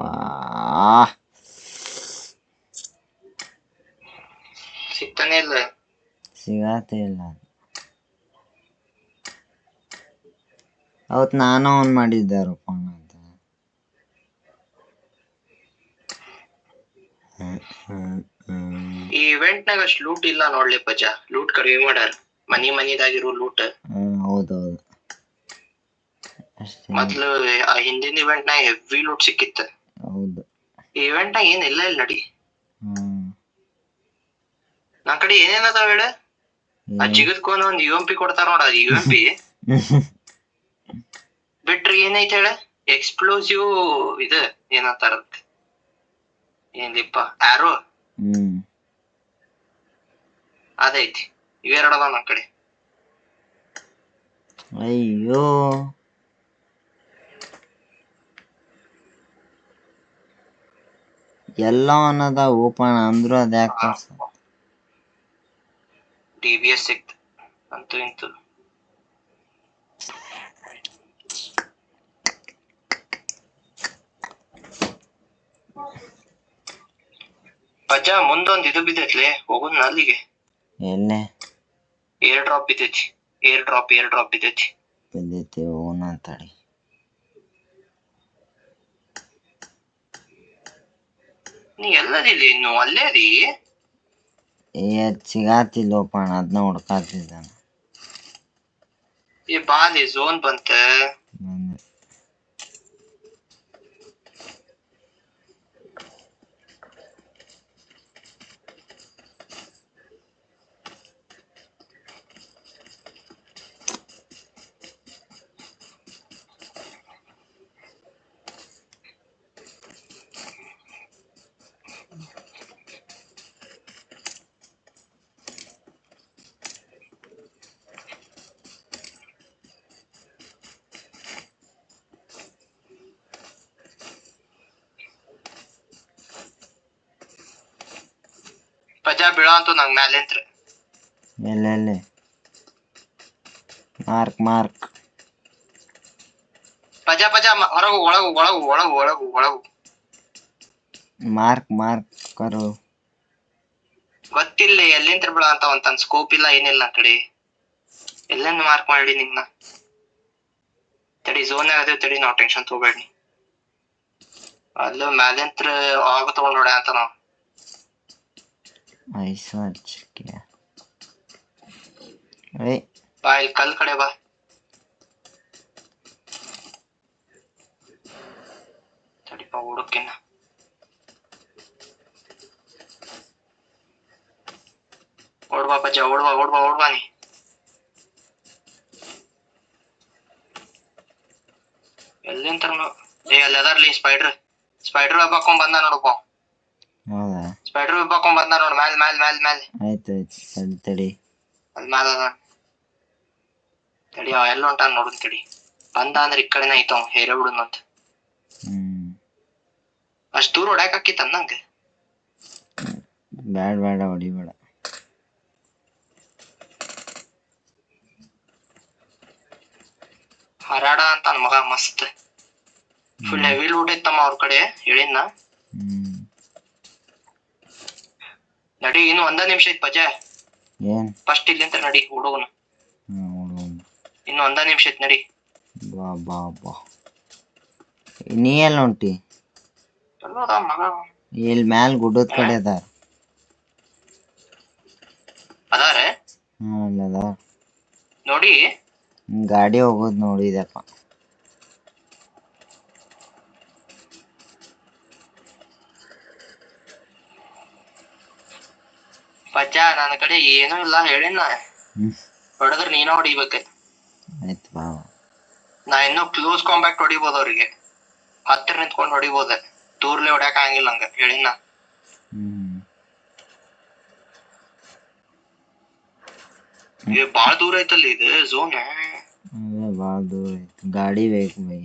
ಸಿಗ್ತಾನೆ ಇಲ್ಲ. ಸಿಗತ್ತೆ ಇಲ್ಲ. ಅವತ್ತು ನಾನು ಆನ್ ಮಾಡಿದ್ದೆ ರೂಪಣ ಅಂತ. ಈ ಇವೆಂಟ್ ನಾಗ ಅಷ್ಟು ಲೂಟ್ ಇಲ್ಲ ನೋಡ್ಲಿ ಪಜ. ಲೂಟ್ ಕಡಿಮೆ ಮಾಡ್ಯಾರ, ಮನಿದಾಗಿರೋ ಲೂಟ್. ಹೌದೌದು ಅಷ್ಟೇ. ಮೊದ್ಲು ಆ ಹಿಂದಿನ ಇವೆಂಟ್ ನಾಗ ಹೆವಿ ಲೂಟ್ ಸಿಕ್ಕಿತ್ತ. ಹೌದು ಈ ಇವೆಂಟ್ ನಾಗ ಏನ್ ಇಲ್ಲ ನಡಿ. ನನ್ ಕಡೆ ಏನೇನ್ ಅದಾವ ಹೇಳ. ಆ ಜಿಗದ್ಕೋನ ಒಂದ್ UMP ಕೊಡ್ತಾರ ನೋಡ, ಅದು UMP ಬಿಟ್ರಿ ಏನೈತೆ ಹೇಳ. ಎಕ್ಸ್ಪ್ಲೋಸಿವ್ ಇದು ಏನಂತಾರ ಏನ್ಲಿಪ್ಪ, ಆರೋ ಅದೈತಿ. ಇವೆರಡು ಅದಾವ ನನ್ ಕಡೆ. ಅಯ್ಯೋ ಎಲ್ಲ ಅನ್ನದ ಓಪನ್ ಅಂದ್ರು ಅದ್ಯಾಕ DBS ಸಿಕ್ತ ಅಂತೂ ಇಂತು. ಪಜ್ಜ ಮುಂದೊಂದ್ ಇದು ಬಿದ್ದೈತ್ಲೆ, ಹೋಗುದ್ ಅಲ್ಲಿಗೆ. ಎಲ್ಲೇ ಏರ್ ಡ್ರಾಪ್ ಬಿದ್ದೈತಿ. ಏರ್ ಡ್ರಾಪ್ ಬಿದ್ದೈತಿ. ಬಿದ್ದೈತಿ, ಹೋಗೋಣ ಅಂತಡಿ. ನೀ ಎಲ್ಲದಿಲ್ಲಿ ಇನ್ನು ಅಲ್ಲೇ ಅದಿ? ಸಿಗಾತಿಲ್ಲೋಪಣ, ಅದನ್ನ ಹುಡ್ಕಾತಿದ್ದಾನ. ಈ ಬಾಲಿ ಝೋನ್ ಬಂತ. ಪಜ ಬೀಳ ಅಂತೂ ನಂಗ್ ಮ್ಯಾಲೆಂತ್ರ. ಎಲ್ಲೆಲ್ಲಿ ಮಾರ್ಕ್ ಪಜ ಹೊರಗು ಒಳಗು ಮಾರ್ಕ್ ಕರು. ಗೊತ್ತಿಲ್ಲ ಎಲ್ಲಿಂತ್ರ ಬೀಳ ಅಂತ. ಒಂದ್ ಸ್ಕೋಪ್ ಇಲ್ಲ ಏನಿಲ್ಲ ಆ ಕಡೆ. ಎಲ್ಲೆಂದು ಮಾರ್ಕ್ ಮಾಡಿ ನಿಮ್ನ ತಡಿ. ಝೋನ್ ಆಗದೆ ತಡಿ, ನಾವ್ ಟೆನ್ಷನ್ ತಗೋಬೇಡಿ. ಅಲ್ಲೂ ಮ್ಯಾಲೆಂತ್ರ ಆಗ ತಗೊಂಡ್ ನೋಡ ಅಂತ ನಾವ್. ಬಾ ಇಲ್ಲಿ ಕಲ್ ಕಡೆ ಬಾ. ತಡಿಪ ಹುಡುಕಿನ. ಓಡ್ಬಾ ಪಜ್ಜ, ಓಡ್ಬಾ ನೀ. ಎಲ್ಲಿಂತ ಅಲ್ಲಿ ಅದಾರ್ಲಿ ಸ್ಪೈಡರ್ ವೆಬ್ ಹಾಕೊಂಡ್ ಬಂದ ನೋಡಪ್ಪ. ಹೌದಾ, ಸ್ಪೈಡರ್ ವೆಬ್ ಹಾಕೊಂಡ್ ಬಂದ ನೋಡ್. ಮ್ಯಾಲ್ ಆಯ್ತು ತಡಿ. ಅಲ್ಲಿ ಮ್ಯಾಲ ಅದ ತಡಿ. ಅವ ಎಲ್ಲ ಹೊಂಟಾನ ನೋಡುನ್ ತಡಿ. ಬಂದ ಅಂದ್ರೆ ಈ ಕಡೆನ ಐತವ, ಹೇರ ಬಿಡುನಂತ. ಅಷ್ಟ್ ದೂರ ಹೊಡ್ಯಾಕ್ ಆಕಿತ್ತ ನಂಗೆ. ಬೇಡ ಹೊಡಿಬೇಡ. ಹರಾಡ ಅಂತ ಮಗ ಮಸ್ತ್ ಫುಲ್ ಹೆವಿ ಲೂಟ್ ಐತಮ್ಮ ಅವ್ರ ಕಡೆ, ಹೇಳಿನ. ನಡಿ, ಇನ್ನು 1 ನಿಮಿಷ ಐತ್ ಪಜ. ಫಸ್ಟ್ ಇಲ್ಲಿಂತ ನಡಿ ಹುಡುಗನು. ಇನ್ನು 1 ನಿಮಿಷ ಐತ್ ನಡಿ. ಬಾ ನೀ ಎಲ್ಲ ಹೊಂಟಿ? ಮಗ ಇಲ್ಲಿ ಮ್ಯಾಲ ಗುಡ್ಡದ ಕಡೆ ಅದಾರ. ನೋಡಿ ಗಾಡಿ ಹೋಗೋದ್ ನೋಡಿದಪ್ಪ. ಪಜ್ಜ ನನ್ನ ಕಡೆ ಏನೂ ಇಲ್ಲ ಹೇಳಿನ. ಹೊಡೆದ್ರ ನೀನ ಹೊಡಿಬೇಕ. ಆಯ್ತು ಬಾ. ನಾ ಇನ್ನೂ ಕ್ಲೋಸ್ ಕಾಂಬ್ಯಾಕ್ಟ್ ಹೊಡಿಬೋದು ಅವ್ರಿಗೆ. ಹತ್ತಿರ ನಿಂತ್ಕೊಂಡು ಹೊಡಿಬೋದ, ದೂರ್ಲೆ ಹೊಡ್ಯಾಕ ಆಗಂಗಿಲ್ಲ ಹಂಗ ಹೇಳಿನ. ಬಾಳ ದೂರ ಐತಲ್ಲಿ ಇದು ಝೋನ್. ಬಾಳ ದೂರ ಐತಿ, ಗಾಡಿ ಬೇಕು ಬೈ.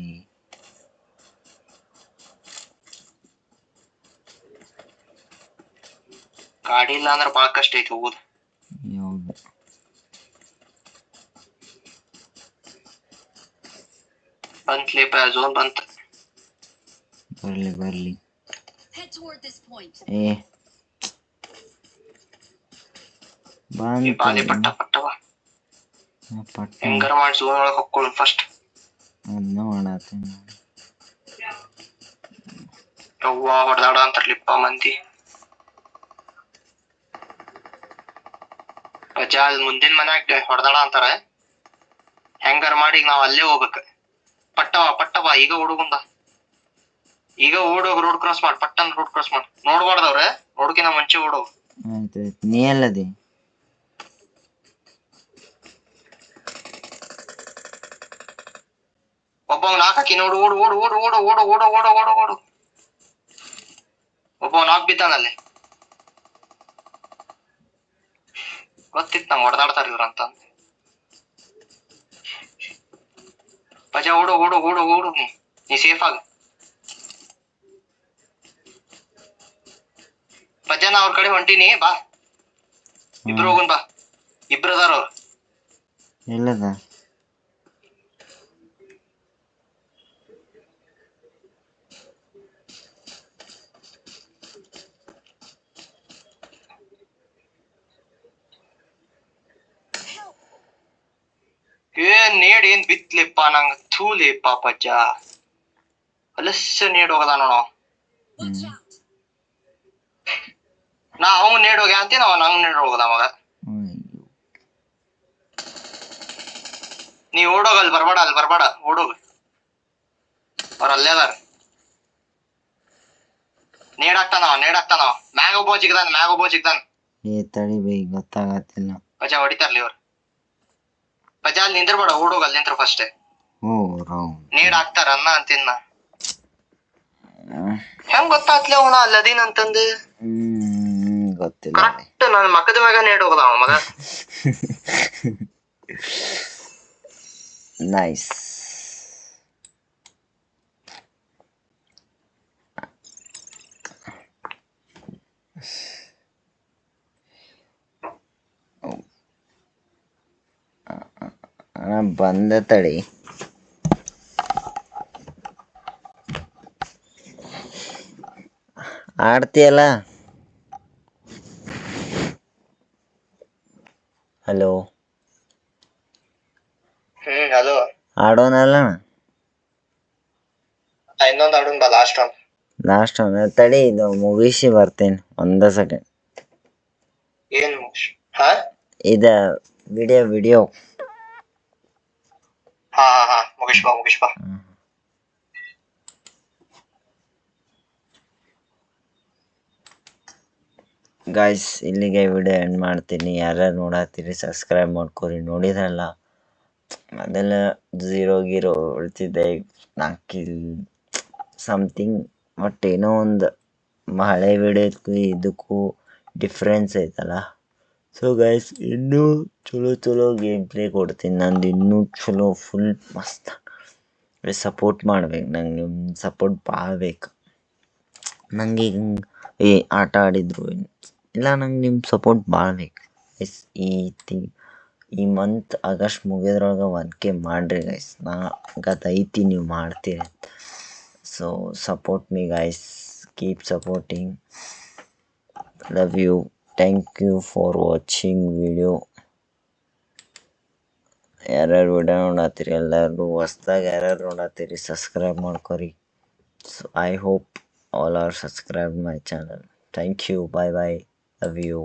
ಗಾಡಿ ಇಲ್ಲ ಅಂದ್ರ ಬಾಳ ಕಷ್ಟ ಐತಿ ಹೋಗುದು. ಹೌದು, ಬಂತ್ಲೇಪ ಝೋನ್ ಬಂತ. ಬರ್ಲಿ. ಬಾಲಿ ಪಟ್ಟವ ಹೆಂಗಾರ ಮಾಡಿ ಝೋನ್ ಒಳಗೆ ಹೊಕ್ಕೊಳ್ಳ ಫಸ್ಟ್. ಅದನ್ನ ಮಾಡತ್ತೀನಿ. ಯವ್ವ ಹೊಡೆದಾಡ ಅಂತಾರ್ಲಿಪ್ಪ ಮಂದಿ. ಅಜ್ಜಾ ಅಲ್ಲಿ ಮುಂದಿನ ಮನ್ಯಾಗ ಹೊಡೆದಾಡ ಅಂತಾರ. ಹೆಂಗಾರ ಮಾಡಿ ಈಗ ನಾವ್ ಅಲ್ಲೇ ಹೋಗ್ಬೇಕು. ಪಟ್ಟವ ಈಗ ಹುಡುಗುಂದ. ಈಗ ಓಡೋಗ್ ರೋಡ್ ಕ್ರಾಸ್ ಮಾಡಿ, ಪಟ್ಟನ್ ರೋಡ್ ಕ್ರಾಸ್ ಮಾಡಿ. ನೋಡ್ಬಾರ್ದವ್ರೆ, ನೋಡ್ಕಿನ ಮುಂಚೆ ಓಡೋಗ್. ಆಯ್ತು ನೀ ಎಲ್ಲದಿ? ಒಬ್ಬ ನಾಲ್ಕಾಕಿ ನೋಡು, ಓಡು ಓಡು ಓಡು ಓಡು ಓಡು ಓಡು ಓಡು ಓಡು ಓಡು. ಒಬ್ಬ ನಾಕ್ ಬಿದ್ದಾನಲ್ಲಿ. ಗೊತ್ತಿತ್ತು ನಂಗೆ ಹೊಡೆದಾಡ್ತಾರ ಇವ್ರಂತ. ಪಜ ಓಡು ಓಡು ಓಡು ಓಡು, ನೀ ಸೇಫ್ ಆಗ. ಪಜ್ಜ ನಾ ಅವ್ರ ಕಡೆ ಹೊಂಟೀನಿ, ಬಾ ಇಬ್ರು ಹೋಗುನ್ ಬಾ. ಇಬ್ರು ಅದಾರ ಅವ್ರು. ಎಲ್ಲದ? ಏನ್ ನೇಡ್ ಏನ್ ಬಿತ್ಲಿಪ್ಪ ನಂಗ, ಥೂಲಿಪ್ಪ ಪಜ್ಜ. ಅಲಸ ನೇಡ್ ಹೋಗದ ನೋಡ. ನಾ ಅವ್ ನೇಡ್ ಹೋಗ್ಯ ಅಂತೀನಿ, ಅವ ನಂಗ್ ನೇಡ್ ಹೋಗದ ಮಗ. ನೀ ಓಡೋಗ, ಅಲ್ಲಿ ಬರ್ಬೇಡ ಓಡೋಗ. ಅವ್ರ ಅಲ್ಲೇ ಅದಾರ. ನೇಡಾಕ್ತಾನ ಮ್ಯಾಗ ಒಬ್ಬ ಜಿಗ್ದಾನ. ಏ ತಡಿ ಬೈ, ಗೊತ್ತಾಗತ್ತಿಲ್ಲ. ಪಜ ಹೊಡಿತಾರ್ಲಿ ಅವ್ರು. ಪಜ ಅಲ್ಲಿ ನಿಂದಿರ್ಬೇಡ, ಓಡೋಗ ಅಲ್ಲಿ ನಿಂತ್ರ ಫಸ್ಟ್. ಓ ರಾವ್ ನೇಡ್ ಹಾಕ್ತಾರ ಅನ್ನ ಅಂತಿನ್ನ. ಹೆಂಗ್ ಗೊತ್ತಾತ್ಲಿ ಅವನ ಅಲ್ಲದೀನ್ ಅಂತಂದು? ಗೊತ್ತಿಲ್ಲ. ಕರೆಕ್ಟ್ ನನ್ ಮಕ್ಕದ ಮ್ಯಾಗ ನೇಡ್ ಹೋಗದ ಅವ ಮಗ. ನೈಸ್. ಬಂದ ತಡಿ. ಆಡ್ತೀಯಲ್ಲ? Hello, hello. ಆಡೋನಲ್ಲ? ಇನ್ನೊಂದ್ ಆಡೋನ್ ಬಾ, ಲಾಸ್ಟ್ ಒನ್. ತಡಿ, ಇದು ಮುಗಿಸಿ ಬರ್ತೇನೆ ಒಂದ ಸೆಕೆಂಡ್. ಏನ್ ಹಾ? ಇದ ವಿಡಿಯೋ. ಹಾ ಮುಗಿಸ್ ಬಾ. ಗಾಯ್ಸ್, ಇಲ್ಲಿಗೆ ವಿಡಿಯೋ ಎಂಡ್ ಮಾಡ್ತೀನಿ. ಯಾರ್ಯಾರು ನೋಡತ್ತೀರಿ ಸಬ್ಸ್ಕ್ರೈಬ್ ಮಾಡ್ಕೊರಿ. ನೋಡಿದ್ರಲ್ಲ, ಅದೆಲ್ಲ 0 ಗೀರೋ ಉಳ್ತಿದ್ದೆ, 4 ಸಮಥಿಂಗ್. ಬಟ್ ಏನೋ ಒಂದು ಹಳೆ ವಿಡಿಯೋಕ್ಕೂ ಇದಕ್ಕೂ ಡಿಫ್ರೆನ್ಸ್ ಐತಲ್ಲ. ಸೊ ಗೈಸ್, ಇನ್ನೂ ಚಲೋ ಗೇಮ್ ಪ್ಲೇ ಕೊಡ್ತೀನಿ. ನಂದು ಇನ್ನೂ ಚಲೋ ಫುಲ್ ಮಸ್ತ್. ಸಪೋರ್ಟ್ ಮಾಡ್ಬೇಕು, ನಂಗೆ ನಿಮ್ಮ ಸಪೋರ್ಟ್ ಭಾಳ ಬೇಕು. ನಂಗೆ ಈಗ ಆಟ ಆಡಿದ್ರು ಇಲ್ಲ, ನಂಗೆ ನಿಮ್ಮ ಸಪೋರ್ಟ್ ಭಾಳ ಬೇಕು. ಎಸ್, ಈ ಮಂತ್ ಆಗಸ್ಟ್ ಮುಗಿದ್ರೊಳಗೆ 1K ಮಾಡಿರಿ ಗೈಸ್. ಐತಿ ನೀವು ಮಾಡ್ತೀರಿ. So support me guys, keep supporting. Love you. Thank you for watching video. ಯಾರ್ಯಾರು ವಿಡಿಯೋ ನೋಡತ್ತೀರಿ ಎಲ್ಲರೂ, ಹೊಸ್ದಾಗಿ ಯಾರ್ಯಾರು ನೋಡತ್ತೀರಿ ಸಬ್ಸ್ಕ್ರೈಬ್ ಮಾಡ್ಕೊರಿ. So I hope all are subscribed my channel. Thank you. Bye. Love you.